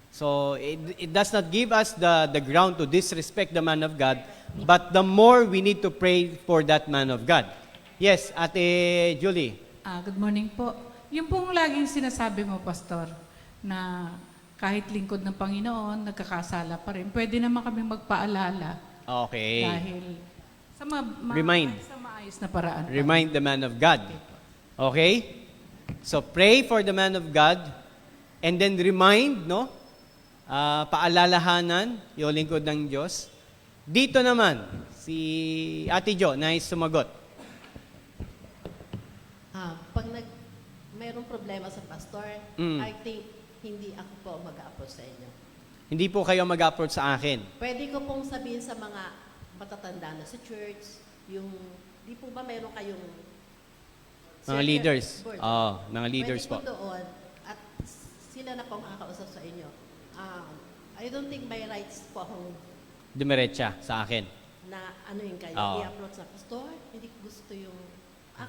So, it does not give us the ground to disrespect the man of God, but the more we need to pray for that man of God. Yes, Ate Julie. Good morning po. Yung pong laging sinasabi mo, Pastor, na kahit lingkod ng Panginoon, nagkakasala pa rin. Pwede naman kami magpaalala. Okay. Dahil sa Remind. sa maayos na paraan. Remind the man of God. Okay? So, pray for the man of God and then remind, no? Paalalahanan yung lingkod ng Diyos. Dito naman, si Ate Jo, nais sumagot. Pag mayroong problema sa pastor, I think hindi ako po mag-a-approach sa inyo. Hindi po kayo mag-approach sa akin. Pwede ko pong sabihin sa mga matatanda na sa church, di po ba mayroon kayong Mga leaders. board? Mga leaders Pwede po. po doon at sila na po ang makakausap sa inyo. I don't think may rights po akong Dumiretsa sa akin. na ano yung kayo, Oo. i-approach sa pastor, hindi ko gusto yung,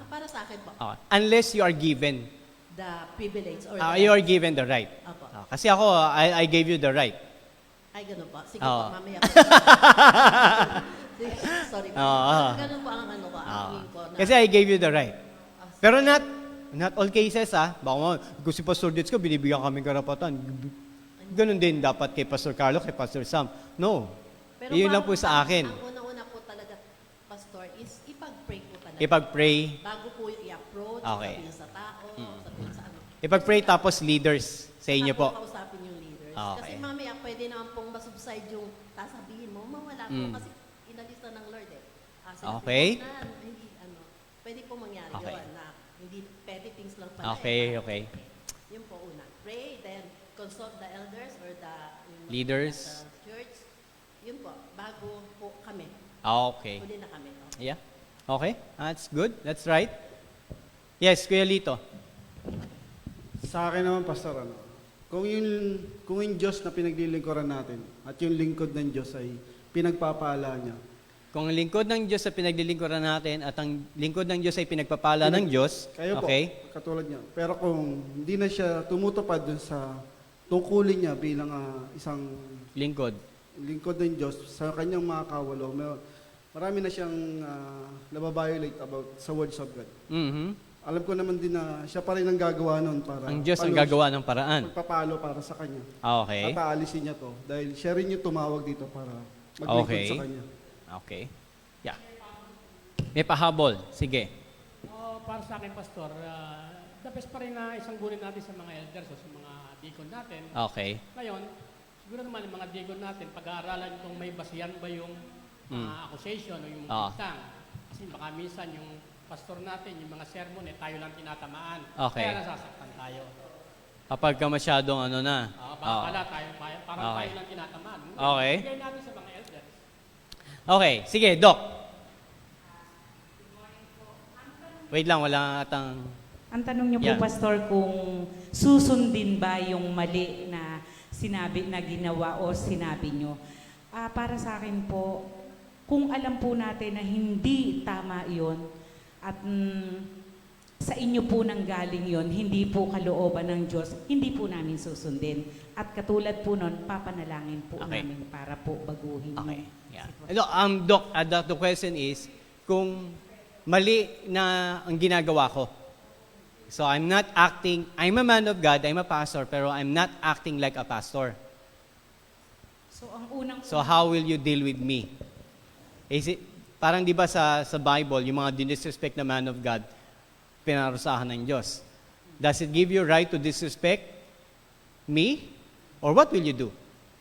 para sa akin po, Okay. Unless you are given. the privilege or You are given the right. Apo. Kasi ako, I gave you the right. Ay, ganun po. Sige Oo. po, mamaya po. Sige, sorry po. Ganun po ang ano ko, ang hingin ko. Na, Kasi I gave you the right. Pero not all cases, Baka mo, kung si Pastor Ditz ko, binibigyan kami karapatan. Ganun din dapat kay Pastor Carlo, kay Pastor Sam. No. pero Yun lang bago po sa akin. Ang una-una po talaga, Pastor, is ipag-pray po talaga. Ipag-pray. Bago po i-approach, Okay. sabihin sa tao, sabihin sa ano. Ipag-pray tapos leaders sa inyo Saka po. kausapin yung leaders. Okay. Kasi mamaya, pwede naman pong masubside yung sasabihin mo, mawala po kasi inalis na ng Lord eh. Sinabi Okay. mo na, hindi, pwede po mangyari Okay. yun na hindi petty things lang pala. Okay, eh. okay. Yun po una. Pray, then consult the elders or the Leaders. sa church. Yun po, bago po kami. Okay. Huli na kami. Yeah. Okay. That's good. That's right. Yes, Kuya Lito. Sa akin naman, Pastor, kung yung Diyos na pinaglilingkuran natin at yung lingkod ng Diyos ay pinagpapala niya, Kung ang lingkod ng Diyos sa pinaglilingkuran natin at ang lingkod ng Diyos ay pinagpapala ng Diyos, kayo okay? po, katulad niya. Pero kung hindi na siya tumutupad dun sa tungkulin niya bilang isang Lingkod. lingkod ng Diyos sa kanyang mga kawalo, marami na siyang nababiolate about sa words of God. Mhm. Alam ko naman din na siya pa rin ang gagawa nun para Ang Diyos ang gagawa ng paraan. magpapalo para sa kanya. Okay. At aalisin niya to dahil siya rin yung tumawag dito para maglingkod Okay. sa kanya. Okay. Yeah. May pahabol. Sige. Para sa akin, Pastor, the best pa rin na isang gunin natin sa mga elders o sa mga deacon natin. Okay. Ngayon, siguro naman yung mga deacon natin, pag-aaralan kung may basihan ba yung accusation o yung bintang. Kasi baka minsan yung pastor natin, yung mga sermon, tayo lang tinatamaan. Okay. Kaya nasasaktan tayo. Kapag ka masyadong Baka pala tayo, parang Okay. tayo lang tinatamaan. Okay. Bigay natin sa mga elders. Okay. Sige, Doc. Wait lang, wala atang... Ang tanong niyo Yeah. po, Pastor, kung susundin ba yung mali na sinabi na ginawa o sinabi niyo. Para sa akin po, kung alam po natin na hindi tama yon at sa inyo po nang galing yon, hindi po kalooban ng Diyos, hindi po namin susundin. At katulad po nun, papanalangin po Okay. namin para po baguhin Okay. yung Yeah. Doc, the question is, kung mali na ang ginagawa ko. So I'm not acting, I'm a man of God, I'm a pastor, pero I'm not acting like a pastor. So ang unang So how will you deal with me? Is it, parang di ba sa Bible, yung mga disrespect na man of God, pinarusahan ng Diyos. Does it give you right to disrespect me? Or what will you do?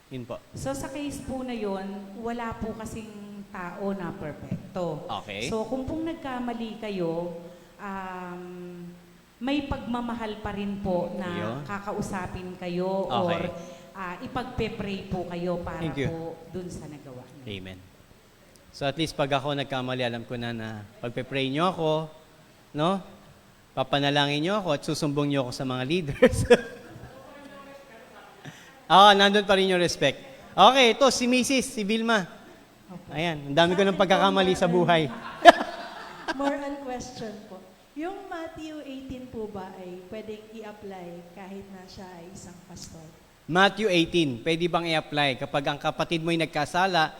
Yun po. So sa case po na yon, wala po kasing tao na perfecto. Okay. So kung pong nagkamali kayo, may pagmamahal pa rin po na Yun. kakausapin kayo Okay. or ipagpe-pray po kayo para Thank you. po dun sa nagawa niyo. Amen. So at least pag ako nagkamali, alam ko na pagpe-pray nyo ako, no? Papanalangin niyo ako at susumbong niyo ako sa mga leaders. Nandun pa rin yung respect. Okay, ito, si Mrs., si Vilma. Ayan, ang dami ko ng pagkakamali sa buhay. More on question po. Yung Matthew 18 po ba ay pwedeng i-apply kahit na siya ay isang pastor? Matthew 18, pwede bang i-apply? Kapag ang kapatid mo'y nagkasala,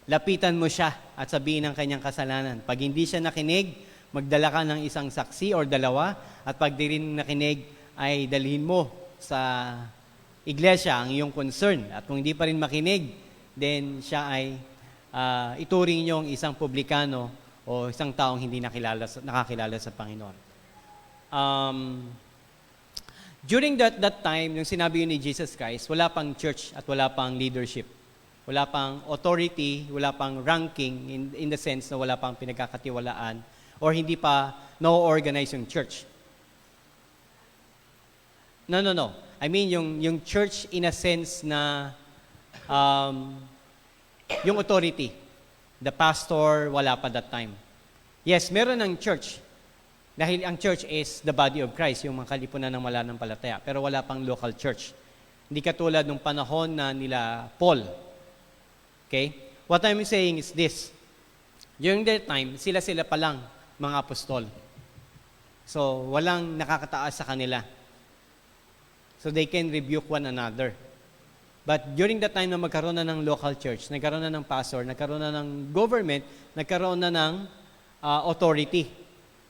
lapitan mo siya at sabihin ang kanyang kasalanan. Pag hindi siya nakinig, magdala ka ng isang saksi or dalawa, at pag di rin nakinig, ay dalhin mo sa iglesia ang iyong concern. At kung hindi pa rin makinig, then siya ay ituring niyong isang publikano o isang taong hindi nakakilala sa Panginoon. During that time, yung sinabi yun ni Jesus Christ, wala pang church at wala pang leadership. Wala pang authority, wala pang ranking in the sense na wala pang pinagkakatiwalaan or hindi pa no-organize yung church. No. I mean, yung church in a sense na yung authority. The pastor, wala pa that time. Yes, meron ng church. Dahil ang church is the body of Christ, yung mga kalipunan ng mananampalataya. Pero wala pang local church. Hindi katulad nung panahon na nila Paul. Okay? What I'm saying is this. During their time, sila pa lang mga apostol. So, walang nakakataas sa kanila. So, they can rebuke one another. But during the time na magkaroon na ng local church, nagkaroon na ng pastor, nagkaroon na ng government, nagkaroon na ng authority.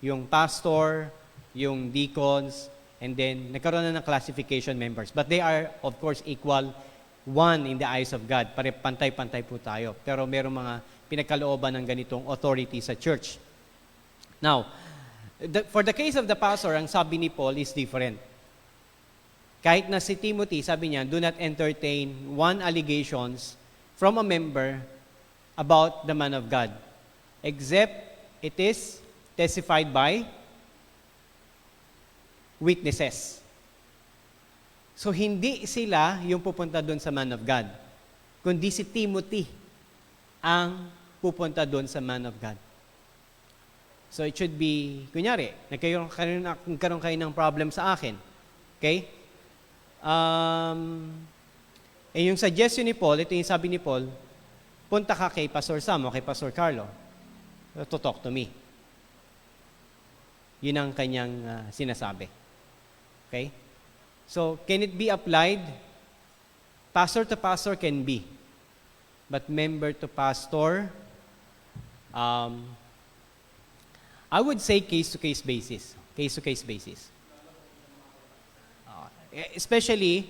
Yung pastor, yung deacons, and then nagkaroon na ng classification members. But they are, of course, equal one in the eyes of God. Pantay-pantay po tayo. Pero merong mga pinagkalooban ng ganitong authority sa church. Now, for the case of the pastor, ang sabi ni Paul is different. Kahit na si Timothy, sabi niya, do not entertain one allegations from a member about the man of God, except it is testified by witnesses. So, hindi sila yung pupunta doon sa man of God, kundi si Timothy ang pupunta doon sa man of God. So, it should be, kunyari, nagkaroon kayo ng problem sa akin. Okay? Yung suggestion ni Paul, ito yung sabi ni Paul, punta ka kay Pastor Sam o kay Pastor Carlo to talk to me. Yun ang kanyang sinasabi. Okay? So, can it be applied? Pastor to pastor can be. But member to pastor, I would say case-to-case basis. Case-to-case basis. Especially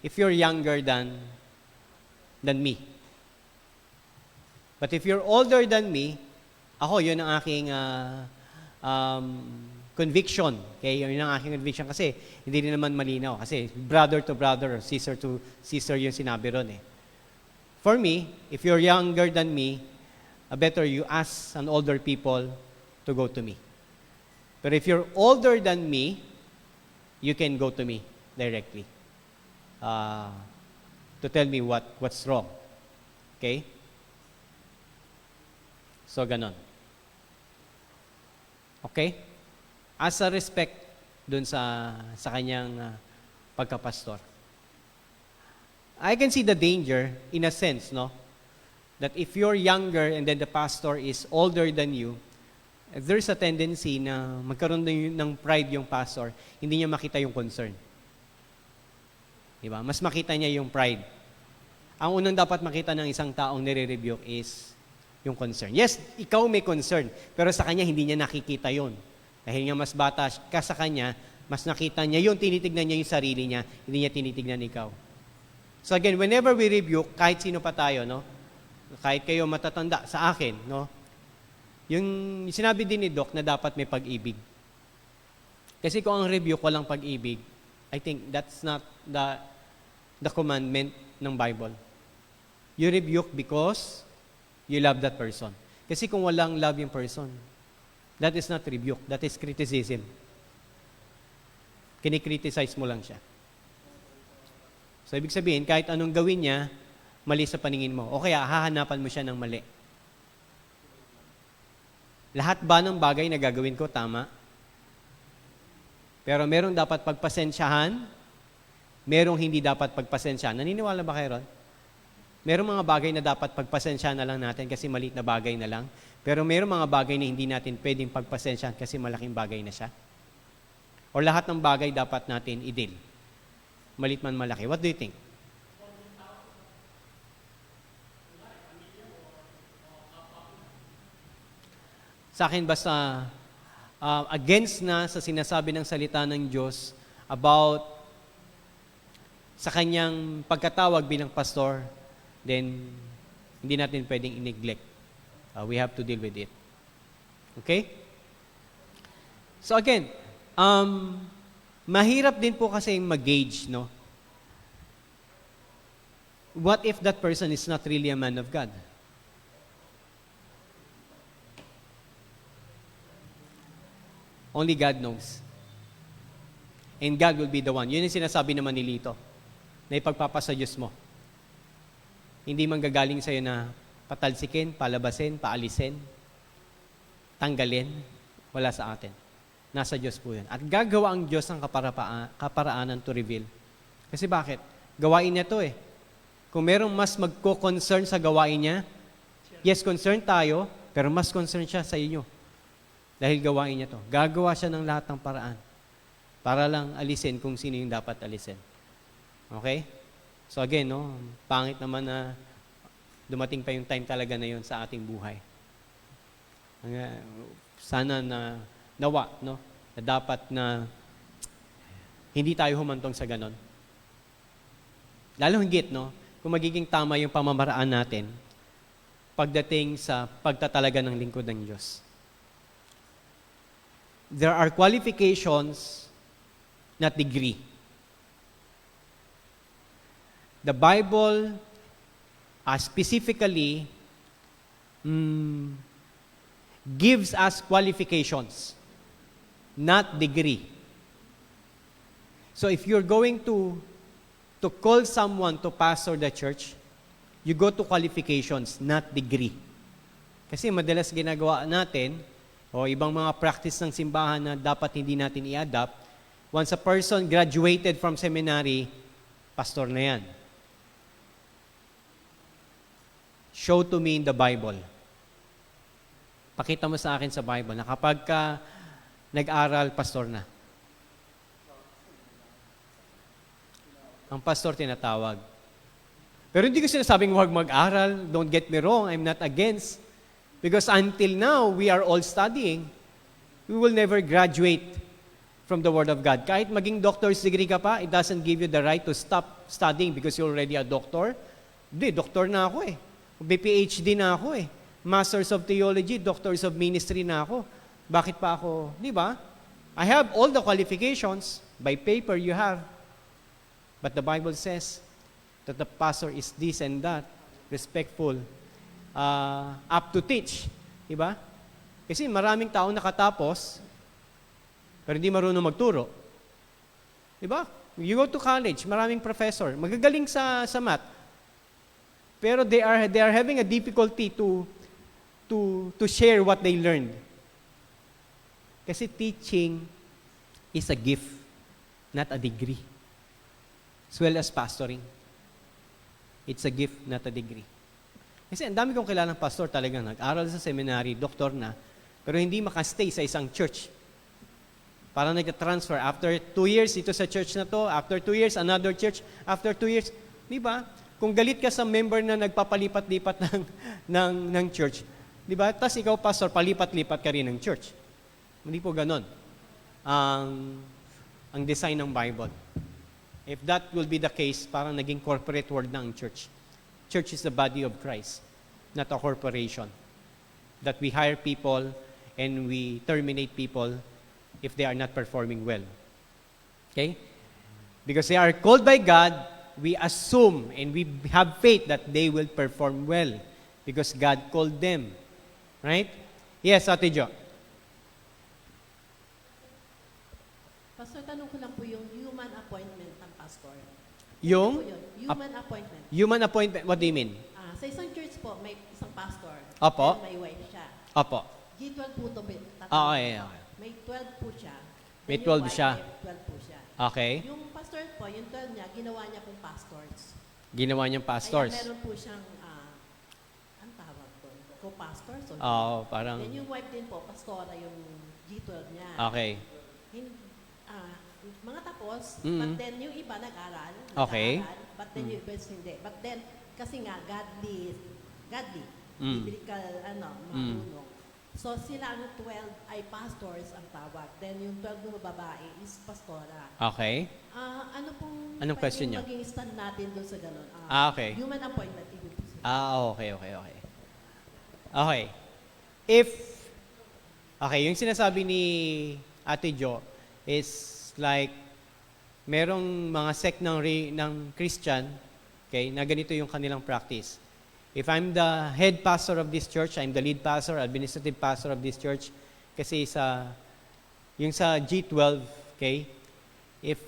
if you're younger than me. But if you're older than me, ako, yun ang aking conviction. Okay? Yun ang aking conviction kasi hindi rin naman malinaw. Kasi brother to brother, sister to sister yung sinabi ron eh. For me, if you're younger than me, better you ask an older people to go to me. But if you're older than me, you can go to me directly to tell me what's wrong. Okay? So, ganon. Okay? As a respect dun sa kanyang pagkapastor. I can see the danger in a sense, no? That if you're younger and then the pastor is older than you, there's a tendency na magkaroon ng pride yung pastor, hindi niya makita yung concern. Diba? Mas makita niya yung pride. Ang unang dapat makita ng isang taong nire-rebuke is yung concern. Yes, ikaw may concern, pero sa kanya hindi niya nakikita yun. Dahil nga mas bata ka sa kanya, mas nakita niya yun, tinitignan niya yung sarili niya, hindi niya tinitignan ikaw. So again, whenever we rebuke, kahit sino pa tayo, no? Kahit kayo matatanda sa akin, no? Yung sinabi din ni Doc na dapat may pag-ibig. Kasi kung ang rebuke walang pag-ibig, I think that's not the commandment ng Bible. You rebuke because you love that person. Kasi kung walang love yung person, that is not rebuke, that is criticism. Kinikriticize mo lang siya. So ibig sabihin, kahit anong gawin niya, mali sa paningin mo. O kaya hahanapan mo siya ng mali. Lahat ba ng bagay na gagawin ko tama? Pero merong dapat pagpasensyahan, merong hindi dapat pagpasensyahan. Naniniwala ba kayo ron? Merong mga bagay na dapat pagpasensyahan na lang natin kasi maliit na bagay na lang. Pero merong mga bagay na hindi natin pwedeng pagpasensyahan kasi malaking bagay na siya. O lahat ng bagay dapat natin i-deal. Maliit man malaki. What do you think? Sa akin basta against na sa sinasabi ng salita ng Diyos about sa kanyang pagkatawag bilang pastor, then hindi natin pwedeng i-neglect. We have to deal with it. Okay? So again, mahirap din po kasi mag-gauge, no? What if that person is not really a man of God? Only God knows. And God will be the one. Yun yung sinasabi naman ni Lito, na ipagpapasa Diyos mo. Hindi man gagaling sa'yo na patalsikin, palabasin, paalisin, tanggalin, wala sa atin. Nasa Diyos po yun. At gagawa ang Diyos ng kaparaanan to reveal. Kasi bakit? Gawain niya to eh. Kung merong mas magko-concern sa gawain niya, yes, concern tayo, pero mas concern siya sa inyo. Dahil gawain niya to. Gagawa siya ng lahat ng paraan para lang alisin kung sino yung dapat alisin. Okay? So again, no, pangit naman na dumating pa yung time talaga na yun sa ating buhay. Sana na nawa, no, na dapat na hindi tayo humantong sa ganon. Lalo higit, no, kung magiging tama yung pamamaraan natin pagdating sa pagtatalaga ng lingkod ng Diyos. There are qualifications, not degree. The Bible specifically gives us qualifications, not degree. So if you're going to call someone to pastor the church, you go to qualifications, not degree. Kasi madalas ginagawa natin, o ibang mga practice ng simbahan na dapat hindi natin i-adapt, once a person graduated from seminary, pastor na yan. Show to me in the Bible. Pakita mo sa akin sa Bible na kapag ka nag-aral, pastor na. Ang pastor tinatawag. Pero hindi ko sinasabing huwag mag-aral. Don't get me wrong, I'm not against. Because until now, we are all studying. We will never graduate from the Word of God. Kahit maging doctor's degree ka pa, it doesn't give you the right to stop studying because you're already a doctor. Hindi, doctor na ako eh. PhD na ako eh. Masters of Theology, Doctors of Ministry na ako. Bakit pa ako, di ba? I have all the qualifications. By paper, you have. But the Bible says that the pastor is this and that, respectful, up to teach. Diba? Kasi maraming tao nakatapos, pero hindi marunong magturo. Diba? You go to college, maraming professor, magagaling sa math, pero they are having a difficulty to share what they learned. Kasi teaching is a gift, not a degree. As well as pastoring. It's a gift, not a degree. Kasi ang dami kong kilalang pastor talagang nag-aral sa seminary, doktor na, pero hindi makastay sa isang church. Parang nag-transfer. After 2 years, ito sa church na to. After 2 years, another church. After 2 years, di ba? Kung galit ka sa member na nagpapalipat-lipat ng church, di ba? Tapos ikaw, pastor, palipat-lipat ka rin ng church. Hindi po ganon ang design ng Bible. If that will be the case, parang naging corporate word na ang church. Church is the body of Christ, not a corporation. That we hire people and we terminate people if they are not performing well. Okay? Because they are called by God, we assume and we have faith that they will perform well because God called them. Right? Yes, Ate Jo. Pastor, tanong ko lang po yung human appointment ng pastor. Yung? Ano po yun? Human appointment. Human appointment, what do you mean? Sa isang church po, may isang pastor. Opo. And may wife siya. Opo. G12 po ito. Oo, yeah. May 12 po siya. May Then yung 12 wife, siya. may 12 po siya. Okay. Yung pastor po, yung 12 niya, ginawa niya pong pastors. Ginawa niyang pastors. Kaya meron po siyang, ang tawag doon, co-pastors. Oo, parang, Then yung wife din po, pastora yung G12 niya. okay. Mga tapos, Mm-mm. but then yung iba nag-aral, Okay. nag-aaral, but then yung iba hindi. But then, kasi nga, godly, Mm. biblical, marunong. So sila ang 12 ay pastors ang tawag. Then yung 12 na babae is pastora. Okay. Ano pong Anong question niyo? maging stand natin doon sa ganun? Okay. Human appointment. Ibig sabihin. Okay. Okay. Okay, yung sinasabi ni Ate Jo is like, merong mga sect ng Christian, okay, na ganito yung kanilang practice. If I'm the head pastor of this church, I'm the lead pastor, administrative pastor of this church, kasi yung sa G12, okay, if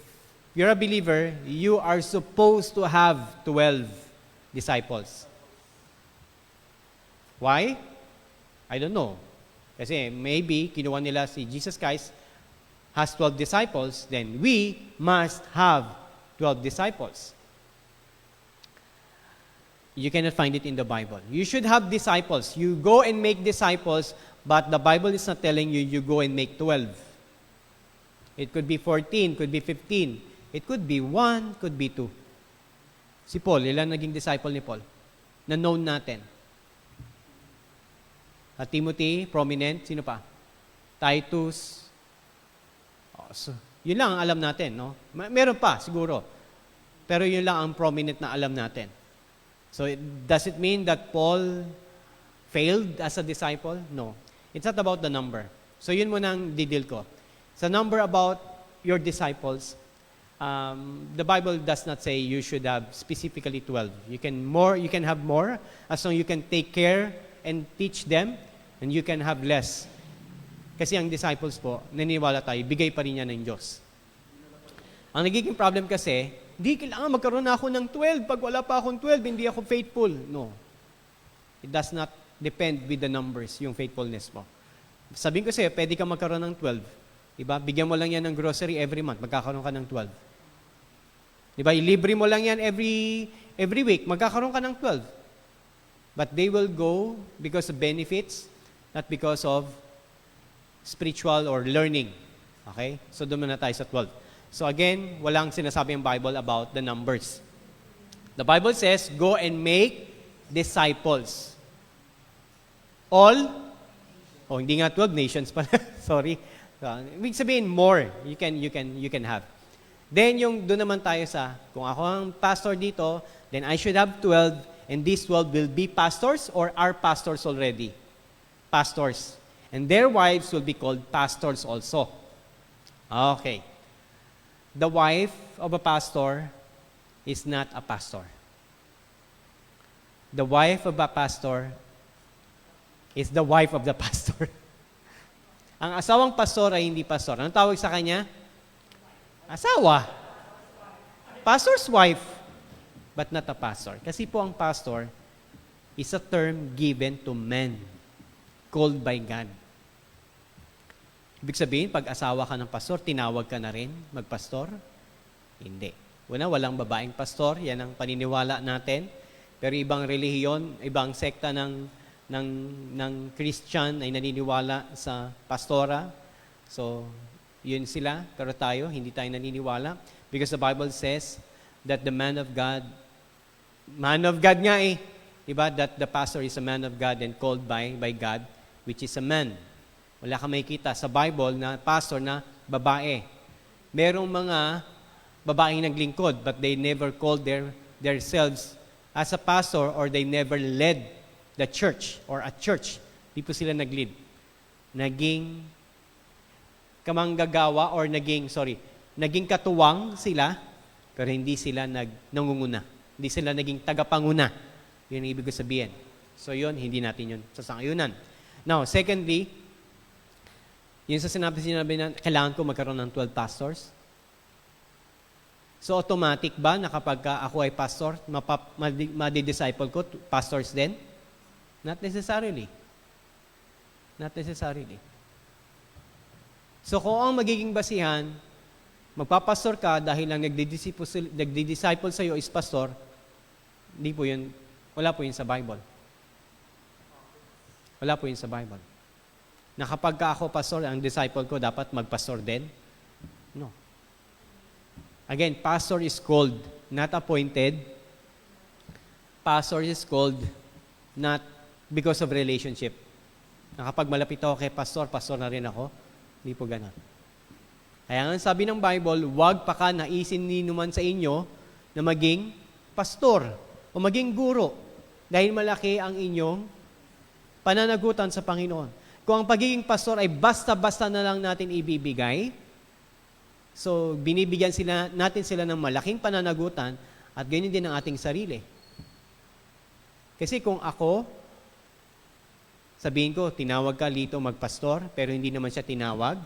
you're a believer, you are supposed to have 12 disciples. Why? I don't know. Kasi maybe kinuha nila si Jesus Christ has 12 disciples, then we must have 12 disciples. You cannot find it in the Bible. You should have disciples. You go and make disciples, but the Bible is not telling you go and make 12. It could be 14, could be 15. It could be 1, could be 2. Si Paul, ilan naging disciple ni Paul? Na known natin. At Timothy, prominent. Sino pa? Titus. So, yun lang ang alam natin, no? Meron pa, siguro. Pero yun lang ang prominent na alam natin. So, does it mean that Paul failed as a disciple? No. It's not about the number. So, yun muna ang didil ko. Sa number about your disciples, the Bible does not say you should have specifically 12. You can have more as long as you can take care and teach them, and you can have less. Kasi ang disciples po, naniniwala tayo, bigay pa rin niya ng Diyos. Ang nagiging problem kasi, di kailangan magkaroon na ako ng 12. Pag wala pa akong 12, hindi ako faithful. No. It does not depend with the numbers, yung faithfulness mo. Sabihin ko sa'yo, pwede ka magkaroon ng 12. Diba? Bigyan mo lang yan ng grocery every month, magkakaroon ka ng 12. Diba? Ilibre mo lang yan every week, magkakaroon ka ng 12. But they will go because of benefits, not because of spiritual or learning. Okay? So, doon na tayo sa 12. So, again, walang sinasabi ang Bible about the numbers. The Bible says, go and make disciples. All, hindi nga 12 nations pala. Sorry. Ibig sabihin, more you can have. Then, doon naman tayo sa, kung ako ang pastor dito, then I should have 12, and these 12 will be pastors or are pastors already? Pastors. And their wives will be called pastors also. Okay. The wife of a pastor is not a pastor. The wife of a pastor is the wife of the pastor. Ang asawang pastor ay hindi pastor. Anong tawag sa kanya? Asawa. Pastor's wife, but not a pastor. Kasi po ang pastor is a term given to men, called by God. Ibig sabihin, pag asawa ka ng pastor, tinawag ka na rin magpastor? Hindi. Una, walang babaeng pastor. Yan ang paniniwala natin. Pero ibang relihiyon, ibang sekta ng Christian ay naniniwala sa pastora. So, yun sila. Pero tayo, hindi tayo naniniwala. Because the Bible says that the man of God nga eh, diba? That the pastor is a man of God and called by God, which is a man. Wala ka makikita sa Bible na pastor na babae. Merong mga babaeng naglingkod, but they never called themselves as a pastor, or they never led the church or a church. Di po sila nag-lead. Naging kamanggagawa or naging katuwang sila, pero hindi sila nangunguna. Hindi sila naging tagapanguna. Yun ang ibig sabihin. So yun, hindi natin yun sasangayunan. Now, secondly, yun sa sinabi na kailangan ko magkaroon ng 12 pastors. So automatic ba na kapag ako ay pastor, madi-disciple ko pastors din? Not necessarily. Not necessarily. So kung ang magiging basihan, magpapastor ka dahil lang nagdi-disciple sa iyo is pastor, hindi po yun, wala po yun sa Bible. Wala po yun sa Bible. Na kapag ka ako pastor, ang disciple ko dapat magpastor din? No. Again, pastor is called, not appointed. Pastor is called not because of relationship. Na kapag malapit ako kay pastor, pastor na rin ako. Hindi po ganun. Kaya nga sabi ng Bible, huwag pa ka naisin ni naman sa inyo na maging pastor o maging guro dahil malaki ang inyong pananagutan sa Panginoon. Kung ang pagiging pastor ay basta-basta na lang natin ibibigay, so binibigyan natin sila ng malaking pananagutan at ganyan din ang ating sarili. Kasi kung ako, sabihin ko, tinawag ka Lito magpastor, pero hindi naman siya tinawag.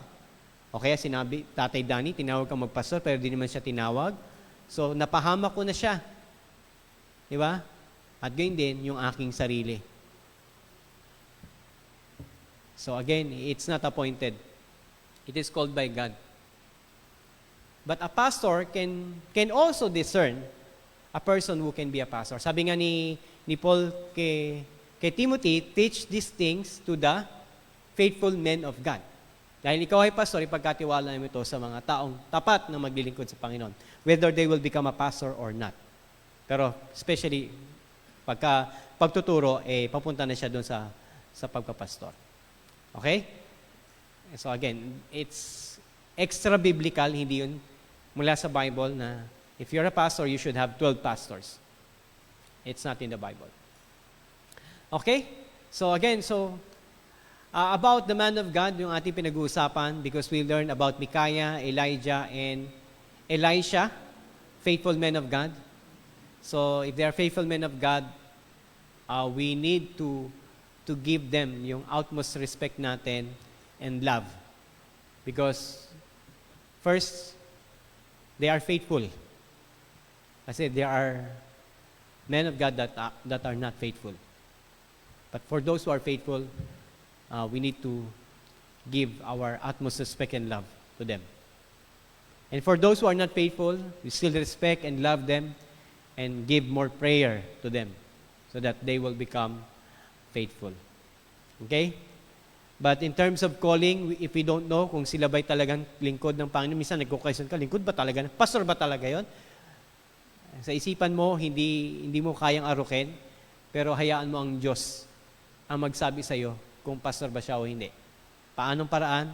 O kaya sinabi, Tatay Danny, tinawag ka magpastor, pero hindi naman siya tinawag. So, napahamak ko na siya. Di ba? At ganyan din yung aking sarili. So again, it's not appointed. It is called by God. But a pastor can also discern a person who can be a pastor. Sabi nga ni Paul kay Timothy, teach these things to the faithful men of God. Dahil ikaw ay pastor, ipagkatiwala mo ito sa mga taong tapat na maglilingkod sa Panginoon, whether they will become a pastor or not. Pero especially, pagtuturo, papunta na siya doon sa pagkapastor. Okay? So again, it's extra biblical, hindi yun mula sa Bible na if you're a pastor, you should have 12 pastors. It's not in the Bible. Okay? So again, about the man of God, yung ating pinag-uusapan, because we learned about Micaiah, Elijah, and Elisha, faithful men of God. So if they are faithful men of God, we need to give them yung utmost respect natin and love. Because first, they are faithful. Kasi there are men of God that are not faithful. But for those who are faithful, we need to give our utmost respect and love to them. And for those who are not faithful, we still respect and love them and give more prayer to them so that they will become faithful. Okay? But in terms of calling, if we don't know kung sila ba'y talagang lingkod ng Panginoon, minsan nagko-question ka, lingkod ba talaga? Pastor ba talaga yon? Sa isipan mo, hindi mo kayang arukin, pero hayaan mo ang Diyos ang magsabi sa iyo kung pastor ba siya o hindi. Paanong paraan?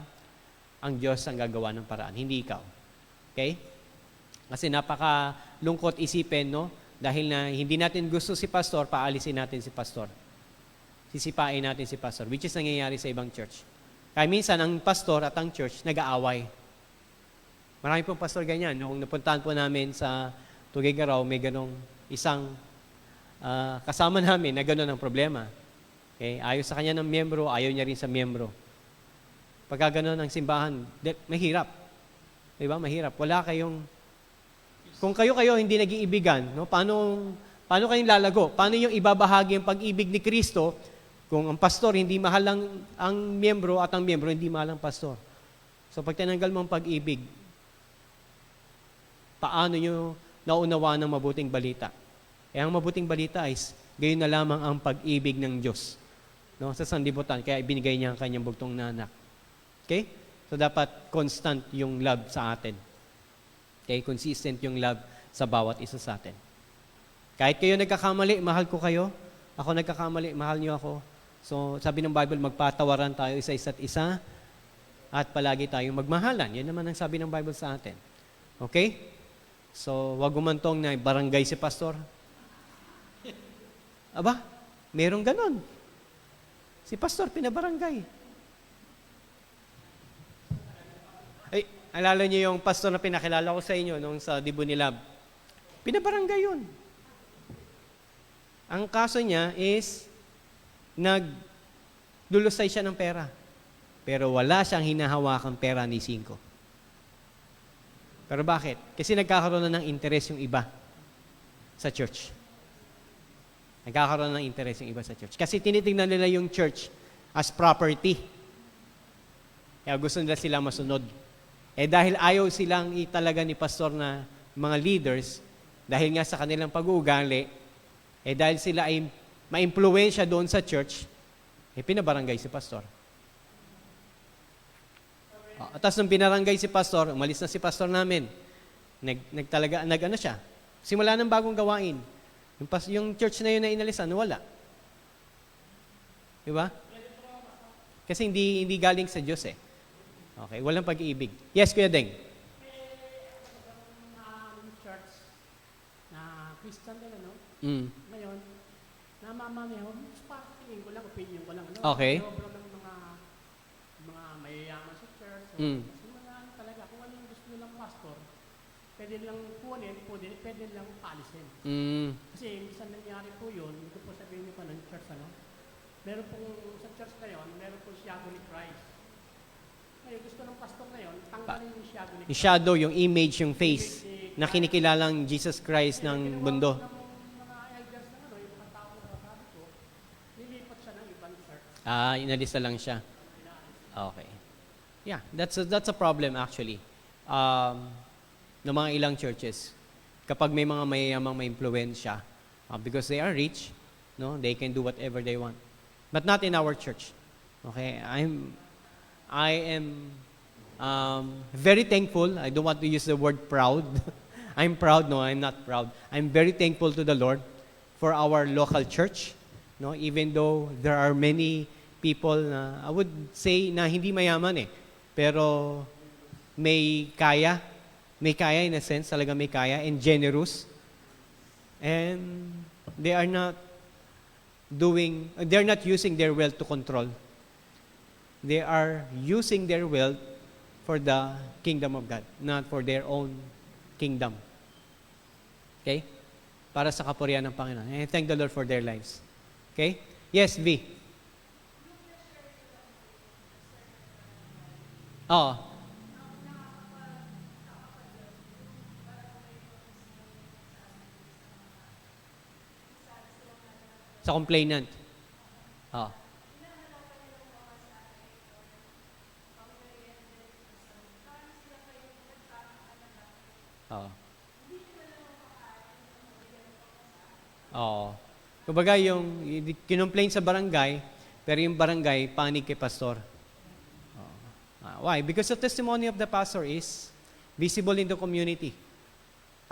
Ang Diyos ang gagawa ng paraan, hindi ikaw. Okay? Kasi napakalungkot isipin, no? Dahil na hindi natin gusto si pastor, paalisin natin si pastor. Sisipain natin si pastor, which is nangyayari sa ibang church. Kaya minsan, ang pastor at ang church nag-aaway. Marami pong pastor ganyan. Nung napuntahan po namin sa Tuguegarao, may ganong isang kasama namin na ganon ang problema. Okay? Ayaw sa kanya ng miyembro, ayaw niya rin sa miyembro. Pagka ganon ang simbahan, mahirap. Diba? Mahirap. Wala kayong... Kung kayo hindi nag-iibigan, no? Paano kayong lalago? Paano yung ibabahagi ang pag-ibig ni Kristo kung ang pastor hindi mahal ang miyembro at ang miyembro hindi mahal ang pastor? So pag tinanggal mo ang pag-ibig, paano nyo nauunawaan ng mabuting balita? Ang mabuting balita is gayon na lamang ang pag-ibig ng Diyos, no? Sa sanlibutan, kaya ibinigay niya ang kanyang bugtong na anak. Okay? So dapat constant yung love sa atin. Okay? Consistent yung love sa bawat isa sa atin. Kahit kayo nagkakamali, mahal ko kayo. Ako nagkakamali, mahal niyo ako. So, sabi ng Bible, magpatawaran tayo isa-isa't isa at palagi tayong magmahalan. Yan naman ang sabi ng Bible sa atin. Okay? So, wag umantong na barangay si pastor. Aba, merong ganon. Si pastor, pinabarangay. Ay, alala niyo yung pastor na pinakilala ko sa inyo nung sa Dibunilab. Pinabarangay yun. Ang kaso niya is, naglulusay siya ng pera. Pero wala siyang hinahawakang pera ni Cinco. Pero bakit? Kasi nagkakaroon na ng interest yung iba sa church. Nagkakaroon ng interest yung iba sa church. Kasi tinitingnan nila yung church as property. Kaya gusto nila silang masunod. Dahil ayaw silang talaga ni pastor na mga leaders, dahil nga sa kanilang pag-uugali, dahil sila ay ma-impluwensya doon sa church, pinabarangay si pastor. At tapos nung pinaranggay si pastor, umalis na si pastor namin. Nag-ano siya. Simula ng bagong gawain. Yung church na yun na inalisan, wala. Diba? Kasi hindi galing sa Diyos eh. Okay, walang pag-ibig. Yes, Kuya Deng. Church na Christian din, ano? Mm. Ngayon, namamaneho, tingin ko lang, opinion ko lang, ano? Okay. Sobrang mga mayayaman sa church. So, Mm. kasi mga ano talaga, kung ano yung gusto nilang pastor, pwede lang kunin, pwede lang paalisin. Mm. Kasi minsan nangyari po yun, hindi ko po sabihin niyo pa ng church, ano? Meron pong, sa church na yun, meron pong shadow ni Christ. Ngayon, gusto ng pastor na yun, tanggalin yung shadow ni Yung Christ. shadow, yung image, yung face na kinikilalang Jesus Christ ng mundo. Ng mga elders na ano, yung mga tao na sabi ko, nilipat siya ng ibang church. Inalista lang siya. Okay. Yeah, that's a problem actually. Ng mga ilang churches. Kapag may mga mayayamang may impluwensya, because they are rich, no, they can do whatever they want. But not in our church. Okay? I am very thankful. I don't want to use the word proud. I'm proud. No, I'm not proud. I'm very thankful to the Lord for our local church. No, even though there are many people na I would say na hindi mayaman eh, pero may kaya in a sense, talaga may kaya and generous. And they're not using their wealth to control. They are using their wealth for the kingdom of God, not for their own kingdom. Okay? Para sa kapurihan ng Panginoon. And thank the Lord for their lives. Okay? Yes, V. Oo. Sa complainant. Oo. Oo. Oo. Kumbaga yung kinumplain sa barangay, pero yung barangay panig kay pastor. Why? Because the testimony of the pastor is visible in the community.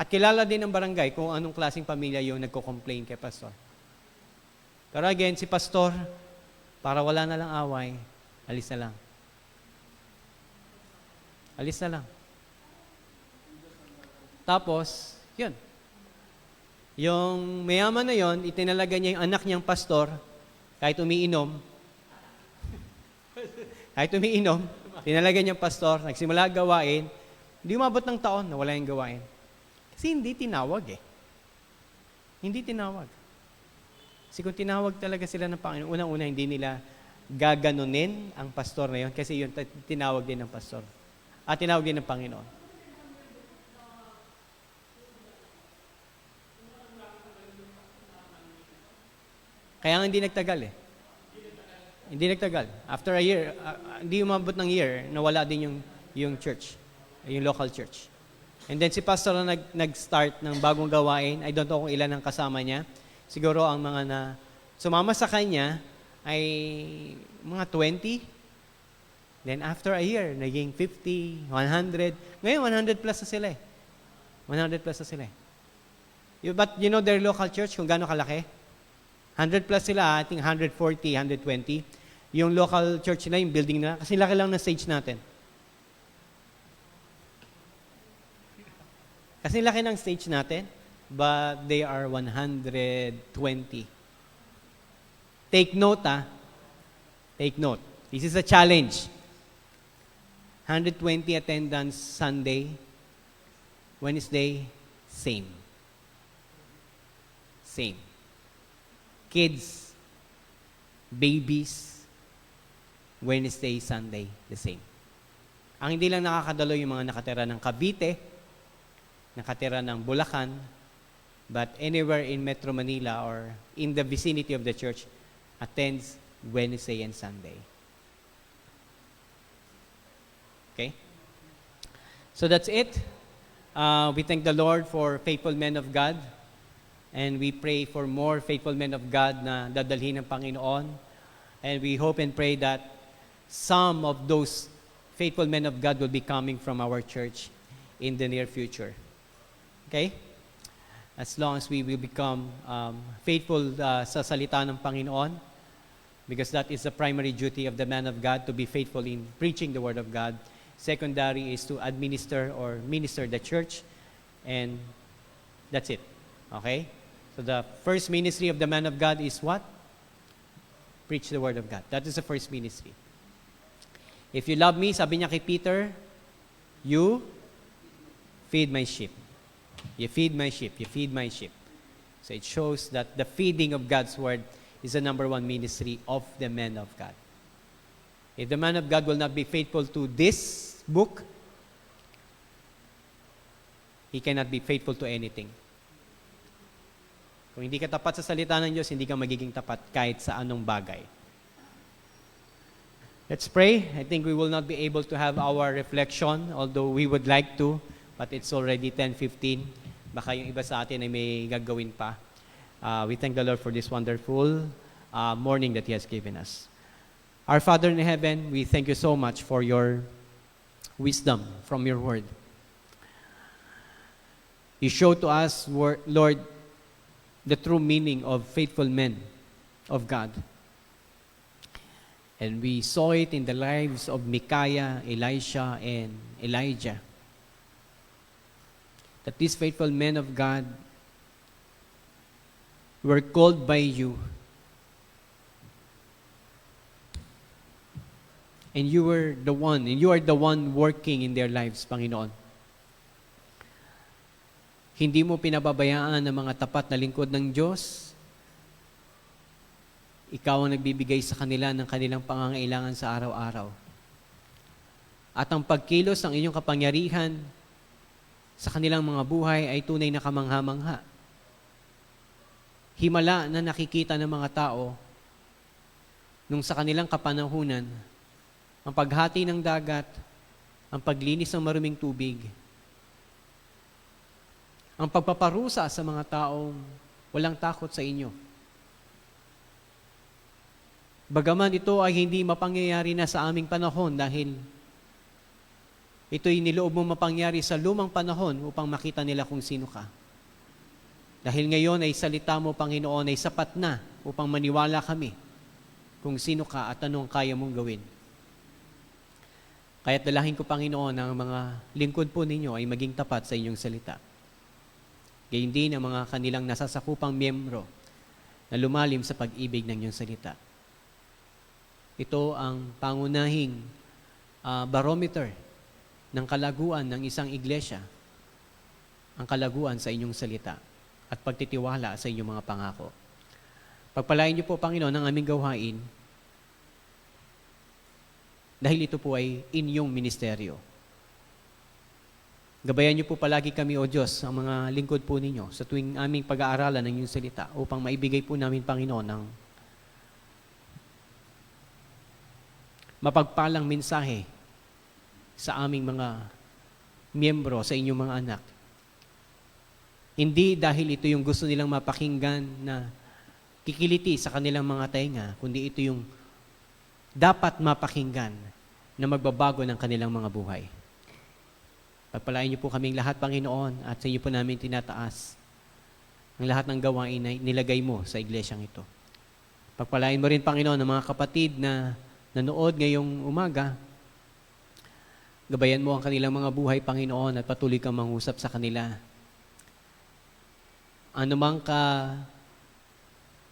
At kilala din ng barangay kung anong klaseng pamilya yung nagko-complain kay pastor. Pero again, si pastor, para wala na lang away, alis na lang. Alis na lang. Tapos, yun. Yung mayaman na yun, itinalaga niya yung anak niyang pastor, kahit umiinom, tinalaga niyang pastor, nagsimula gawain, hindi umabot ng taon na wala yung gawain. Kasi hindi tinawag eh. Hindi tinawag. Kasi kung tinawag talaga sila ng Panginoon, unang-una hindi nila gaganunin ang pastor na yun kasi yun tinawag din ng pastor. At tinawag din ng Panginoon. Kaya nga hindi nagtagal eh. Hindi nagtagal. After a year, hindi umabot ng year, nawala din yung church, yung local church. And then si pastor na nag-start ng bagong gawain, I don't know kung ilan ang kasama niya. Siguro ang mga na sumama sa kanya ay mga 20. Then after a year, naging 50, 100. Ngayon, 100 plus na sila eh. 100 plus na sila eh. But you know their local church, kung gaano kalaki? 100 plus sila, I think 140, 120. Yung local church na, yung building na, kasi laki lang na stage natin. Kasi laki ng stage natin, but they are 120. Take note, Take note. This is a challenge. 120 attendance Sunday, Wednesday, same. Same. Kids, babies, Wednesday, Sunday, the same. Ang hindi lang nakakadalo yung mga nakatira ng Cavite, nakatira ng Bulacan, but anywhere in Metro Manila or in the vicinity of the church, attends Wednesday and Sunday. Okay? So that's it. We thank the Lord for faithful men of God. And we pray for more faithful men of God na dadalhin ng Panginoon. And we hope and pray that some of those faithful men of God will be coming from our church in the near future. Okay? As long as we will become faithful sa salita ng Panginoon, because that is the primary duty of the man of God, to be faithful in preaching the Word of God. Secondary is to administer or minister the church, and that's it. Okay? So the first ministry of the man of God is what? Preach the Word of God. That is the first ministry. If you love me, sabi niya kay Peter, you feed my sheep. You feed my sheep. You feed my sheep. So it shows that the feeding of God's Word is the number one ministry of the man of God. If the man of God will not be faithful to this book, he cannot be faithful to anything. Kung hindi ka tapat sa salita ng Diyos, hindi ka magiging tapat kahit sa anong bagay. Let's pray. I think we will not be able to have our reflection, although we would like to, but it's already 10:15. Baka yung iba sa atin ay may gagawin pa. We thank the Lord for this wonderful morning that He has given us. Our Father in heaven, we thank you so much for your wisdom from your word. You show to us, Lord, the true meaning of faithful men of God. And we saw it in the lives of Micaiah, Elisha, and Elijah. That these faithful men of God were called by you. And you were the one, and you are the one working in their lives, Panginoon. Hindi mo pinababayaan ang mga tapat na lingkod ng Diyos. Ikaw ang nagbibigay sa kanila ng kanilang pangangailangan sa araw-araw. At ang pagkilos ng inyong kapangyarihan sa kanilang mga buhay ay tunay na kamangha-mangha. Himala na nakikita ng mga tao nung sa kanilang kapanahunan, ang paghati ng dagat, ang paglinis ng maruming tubig, ang pagpaparusa sa mga taong walang takot sa inyo. Bagaman ito ay hindi mapangyayari na sa aming panahon dahil ito'y niloob mo mapangyari sa lumang panahon upang makita nila kung sino ka. Dahil ngayon ay salita mo, Panginoon, ay sapat na upang maniwala kami kung sino ka at anong kaya mong gawin. Kaya't dalahin ko, Panginoon, ang mga lingkod po ninyo ay maging tapat sa inyong salita. Gayon din ang mga kanilang nasasakupang miyembro na lumalim sa pag-ibig ng iyong salita. Ito ang pangunahing barometer ng kalaguan ng isang iglesia, ang kalaguan sa inyong salita at pagtitiwala sa inyong mga pangako. Pagpalain niyo po, Panginoon, ang aming gawain dahil ito po ay inyong ministeryo. Gabayan niyo po palagi kami, O Diyos, ang mga lingkod po ninyo sa tuwing aming pag-aaralan ng inyong salita upang maibigay po namin, Panginoon, ng mapagpalang mensahe sa aming mga miyembro, sa inyong mga anak. Hindi dahil ito yung gusto nilang mapakinggan na kikiliti sa kanilang mga tainga, kundi ito yung dapat mapakinggan na magbabago ng kanilang mga buhay. Pagpalain niyo po kaming lahat, Panginoon, at sa inyo po namin tinataas ang lahat ng gawain na nilagay mo sa iglesyang ito. Pagpalain mo rin, Panginoon, ang mga kapatid na nanood ngayong umaga. Gabayan mo ang kanilang mga buhay, Panginoon, at patuloy kang mangusap sa kanila. Anumang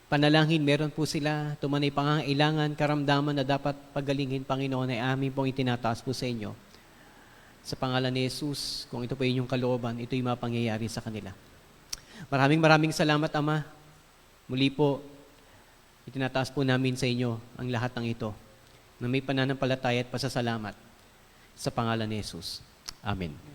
panalangin, meron po sila, tumanay pangangailangan, karamdaman na dapat pagalingin, Panginoon, ay amin pong itinataas po sa inyo. Sa pangalan ni Jesus, kung ito po inyong kalooban, ito'y mapangyayari sa kanila. Maraming salamat, Ama. Muli po, itinataas po namin sa inyo ang lahat ng ito na may pananampalataya at pasasalamat sa pangalan ni Jesus. Amen.